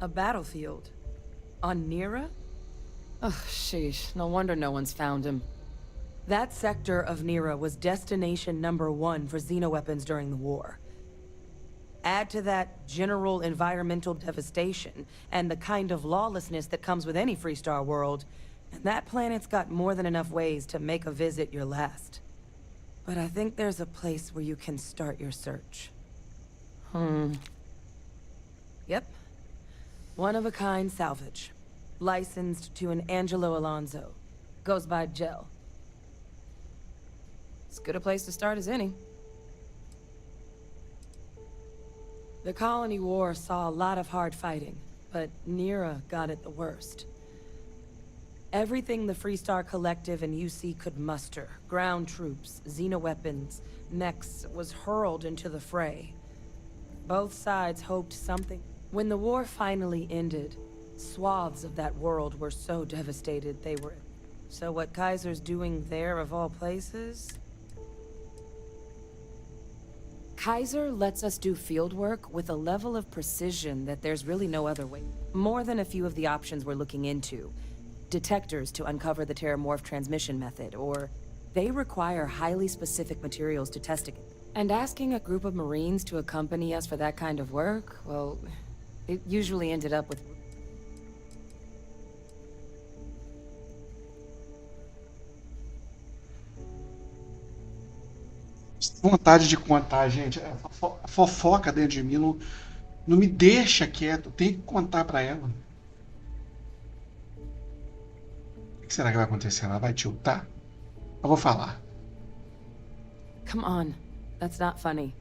A battlefield? On Nira? Oh, sheesh. No wonder no one's found him. That sector of Nira was destination #1 for xenoweapons during the war. Add to that general environmental devastation and the kind of lawlessness that comes with any Freestar world, and that planet's got more than enough ways to make a visit your last. But I think there's a place where you can start your search. Yep. One-of-a-kind salvage. Licensed to an Angelo Alonso. Goes by Gel. As good a place to start as any. The Colony War saw a lot of hard fighting, but Nira got it the worst. Everything the Freestar Collective and UC could muster, ground troops, xenoweapons, mechs, was hurled into the fray. Both sides hoped something. When the war finally ended, swaths of that world were so devastated they were... So what Kaiser's doing there of all places? Kaiser lets us do field work with a level of precision that there's really no other way. More than a few of the options we're looking into. Detectors to uncover the Terramorph transmission method, or they require highly specific materials to test against. And asking a group of Marines to accompany us for that kind of work, well, it usually ended up with... Vontade de contar, gente. A fofoca dentro de mim não me deixa quieto. Tem que contar pra ela. O que será que vai acontecer? Ela vai tiltar? Eu vou falar. Come on. That's not funny.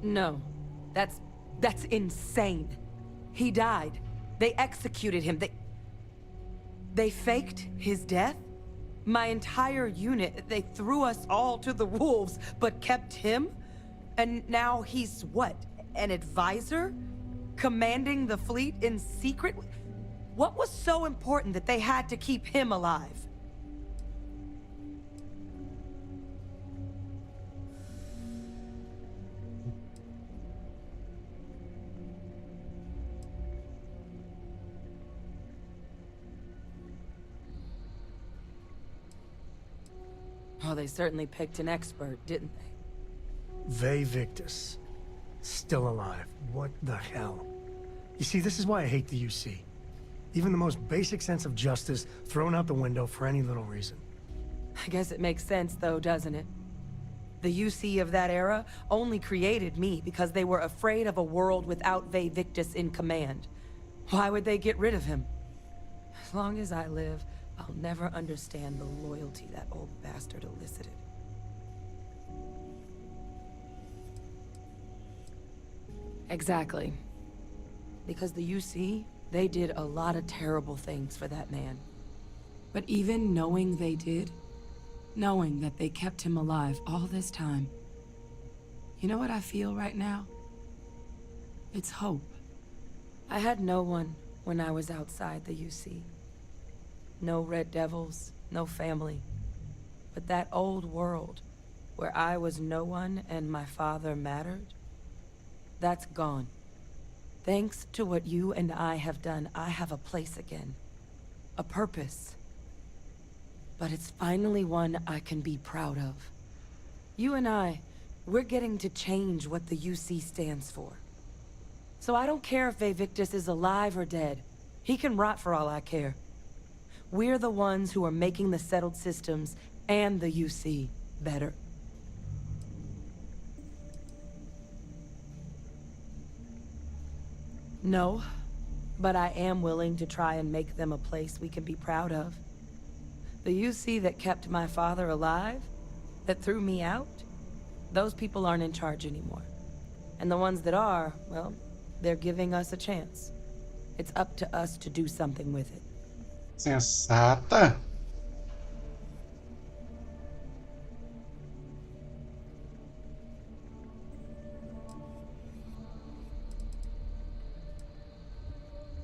No. That's insane. He died. They executed him. They faked his death? My entire unit, they threw us all to the wolves, but kept him? And now he's what? An advisor? Commanding the fleet in secret? What was so important that they had to keep him alive? Oh, they certainly picked an expert, didn't they? Ve Victus. Still alive. What the hell? You see, this is why I hate the UC. Even the most basic sense of justice thrown out the window for any little reason. I guess it makes sense, though, doesn't it? The UC of that era only created me because they were afraid of a world without Ve Victus in command. Why would they get rid of him? As long as I live, I'll never understand the loyalty that old bastard elicited. Exactly. Because the UC, they did a lot of terrible things for that man. But even knowing they did, knowing that they kept him alive all this time, you know what I feel right now? It's hope. I had no one when I was outside the UC. No Red Devils, no family. But that old world, where I was no one and my father mattered, that's gone. Thanks to what you and I have done, I have a place again. A purpose. But it's finally one I can be proud of. You and we're getting to change what the UC stands for. So I don't care if Victus is alive or dead. He can rot for all I care. We're the ones who are making the settled systems and the UC better. No, but I am willing to try and make them a place we can be proud of. The UC that kept my father alive, that threw me out, those people aren't in charge anymore. And the ones that are, well, they're giving us a chance. It's up to us to do something with it. Sensata.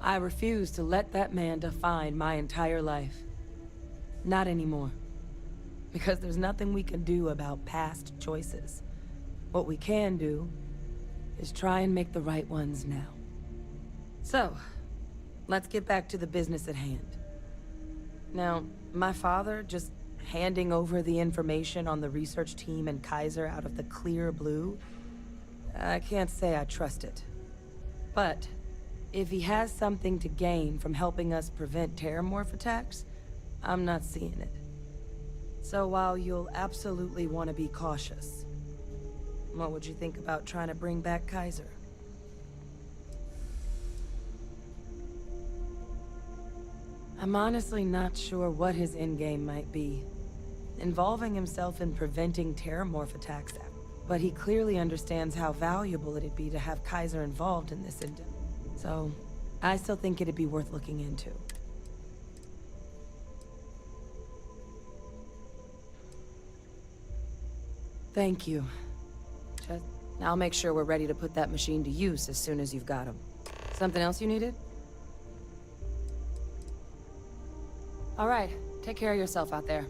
I refuse to let that man define my entire life. Not anymore. Because there's nothing we can do about past choices. What we can do is try and make the right ones now. So, let's get back to the business at hand. Now, my father just handing over the information on the research team and Kaiser out of the clear blue, I can't say I trust it. But if he has something to gain from helping us prevent terramorph attacks, I'm not seeing it. So while you'll absolutely want to be cautious, what would you think about trying to bring back Kaiser? I'm honestly not sure what his endgame might be. Involving himself in preventing terramorph attacks, but he clearly understands how valuable it'd be to have Kaiser involved in this endeavor. So, I still think it'd be worth looking into. Thank you. I'll make sure we're ready to put that machine to use as soon as you've got him. Something else you needed? All right, take care of yourself out there.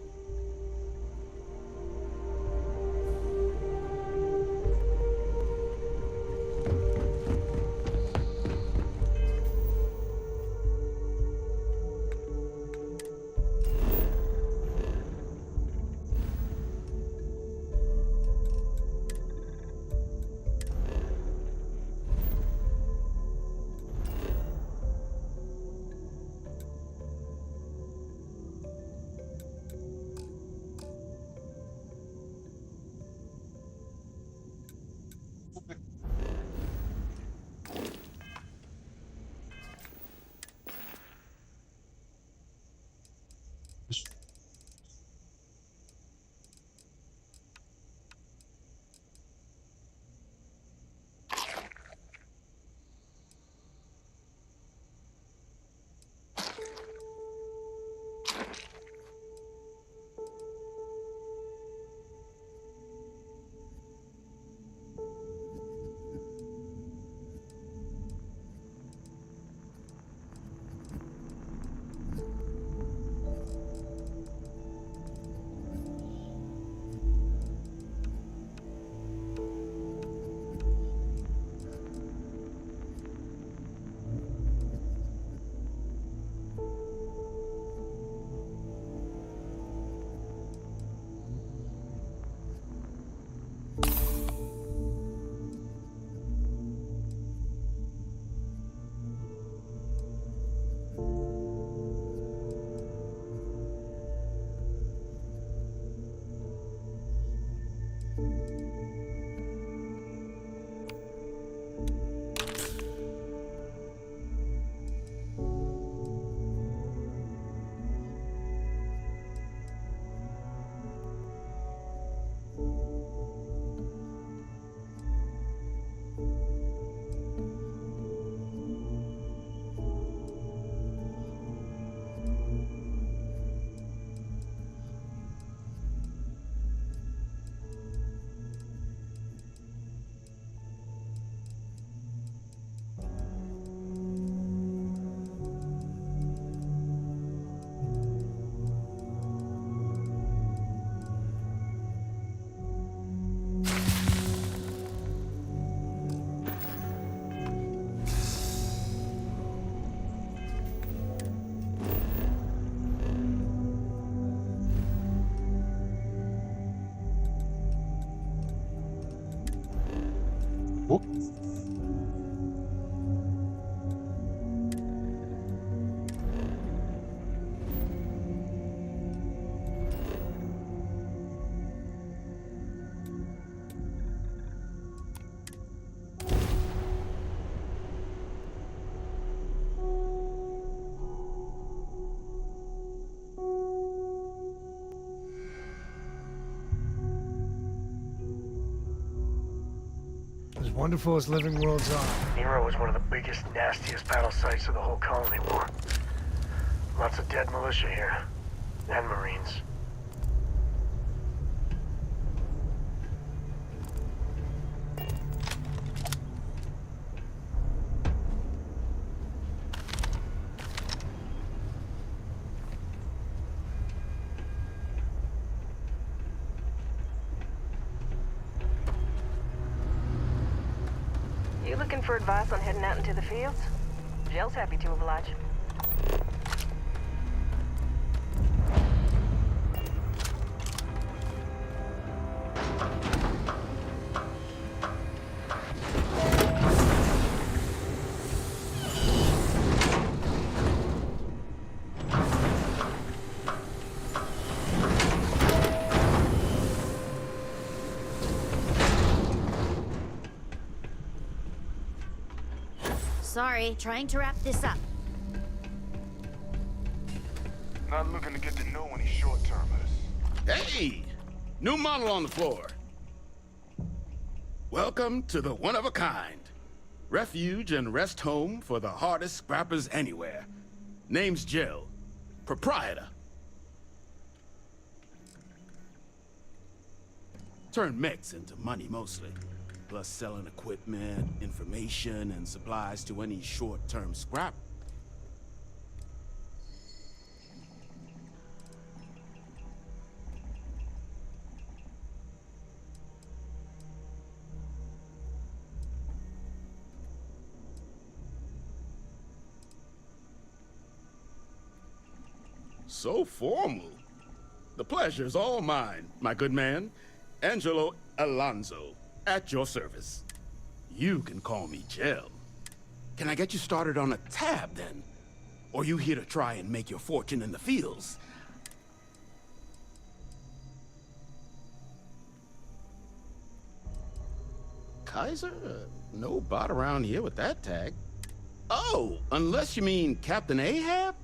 wonderful as living worlds are, Nero was one of the biggest, nastiest battle sites of the whole colony war. Lots of dead militia here. And Marines. You looking for advice on heading out into the fields? Jill's happy to oblige. Sorry, trying to wrap this up. Not looking to get to know any short-termers. Hey! New model on the floor. Welcome to the one-of-a-kind. Refuge and rest home for the hardest scrappers anywhere. Name's Jill. Proprietor. Turn mechs into money mostly. Plus selling equipment, information, and supplies to any short-term scrap. So formal. The pleasure's all mine, my good man. Angelo Alonso. At your service. You can call me Jill. Can I get you started on a tab, then? Or you here to try and make your fortune in the fields? Kaiser? No bot around here with that tag. Oh, unless you mean Captain Ahab?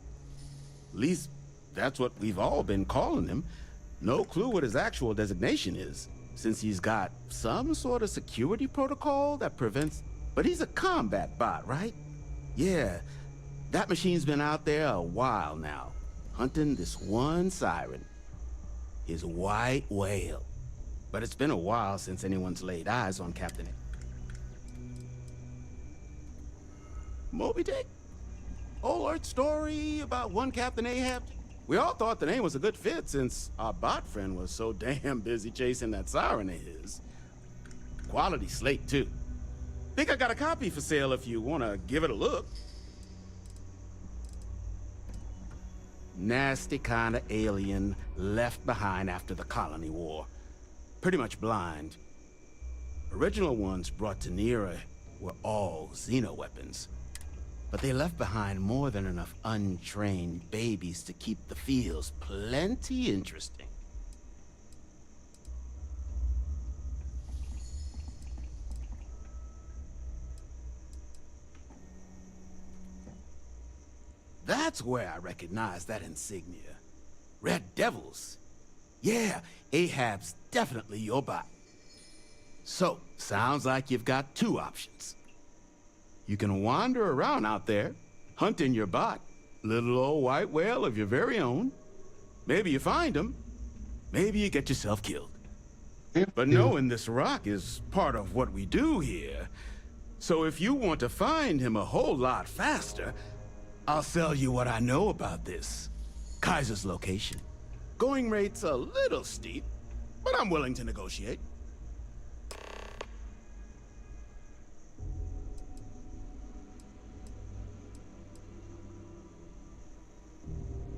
At least, that's what we've all been calling him. No clue what his actual designation is. Since he's got some sort of security protocol that prevents... But he's a combat bot, right? Yeah, that machine's been out there a while now, hunting this one siren. His white whale. But it's been a while since anyone's laid eyes on Captain Moby Dick? Old Earth story about one Captain Ahab? We all thought the name was a good fit since our bot friend was so damn busy chasing that siren of his. Quality slate, too. Think I got a copy for sale if you want to give it a look. Nasty kind of alien left behind after the colony war. Pretty much blind. Original ones brought to Nero were all xeno weapons. But they left behind more than enough untrained babies to keep the fields plenty interesting. That's where I recognize that insignia. Red Devils. Yeah, Ahab's definitely your bot. So, sounds like you've got two options. You can wander around out there, hunting your bot, little old white whale of your very own. Maybe you find him, maybe you get yourself killed. But knowing this rock is part of what we do here. So if you want to find him a whole lot faster, I'll sell you what I know about this. Kaiser's location. Going rate's a little steep, but I'm willing to negotiate.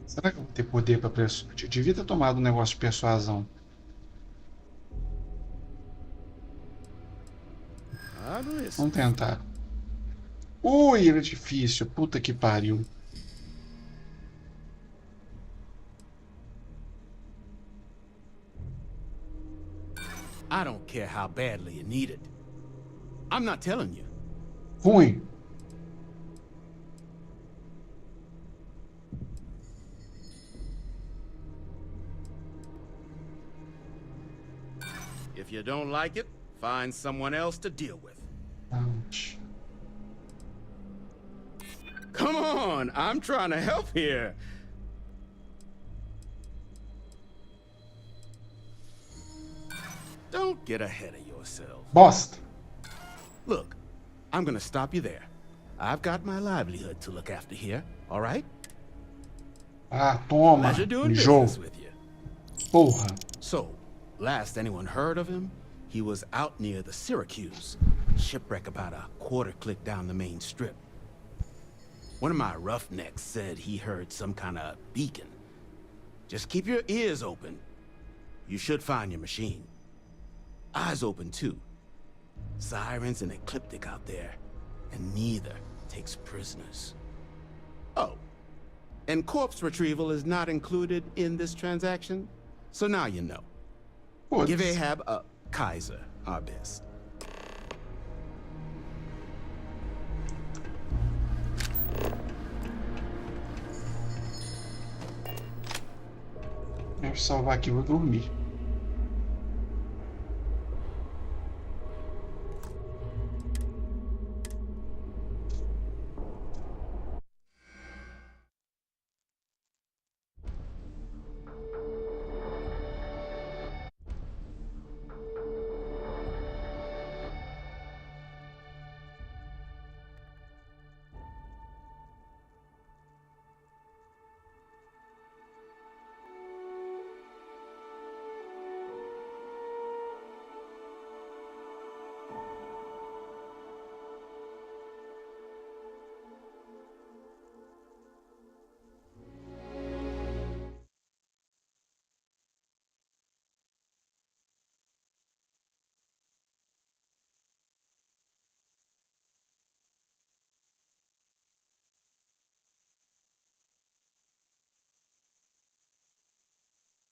Será que eu vou ter poder para persuasão? Eu devia ter tomado um negócio de persuasão. Vamos tentar. Ui, era difícil. Puta que pariu. I don't care how badly you need it. I'm not telling you. Ruim. If you don't like it, find someone else to deal with. on. I'm trying to help here. Don't get ahead of yourself. Bosta. Look, I'm gonna stop you there. I've got my livelihood to look after here, all right? Ah, toma. Pleasure doing Jogo. business with you. Porra. So, last anyone heard of him, he was out near the Syracuse. Shipwreck about a quarter click down the main strip. One of my roughnecks said he heard some kind of beacon. Just keep your ears open. You should find your machine. Eyes open too. Sirens and Ecliptic out there, and neither takes prisoners. Oh, and corpse retrieval is not included in this transaction, so now you know. Putz. Give Ahab a Kaiser our best. Deixa eu salvar aqui, vou dormir.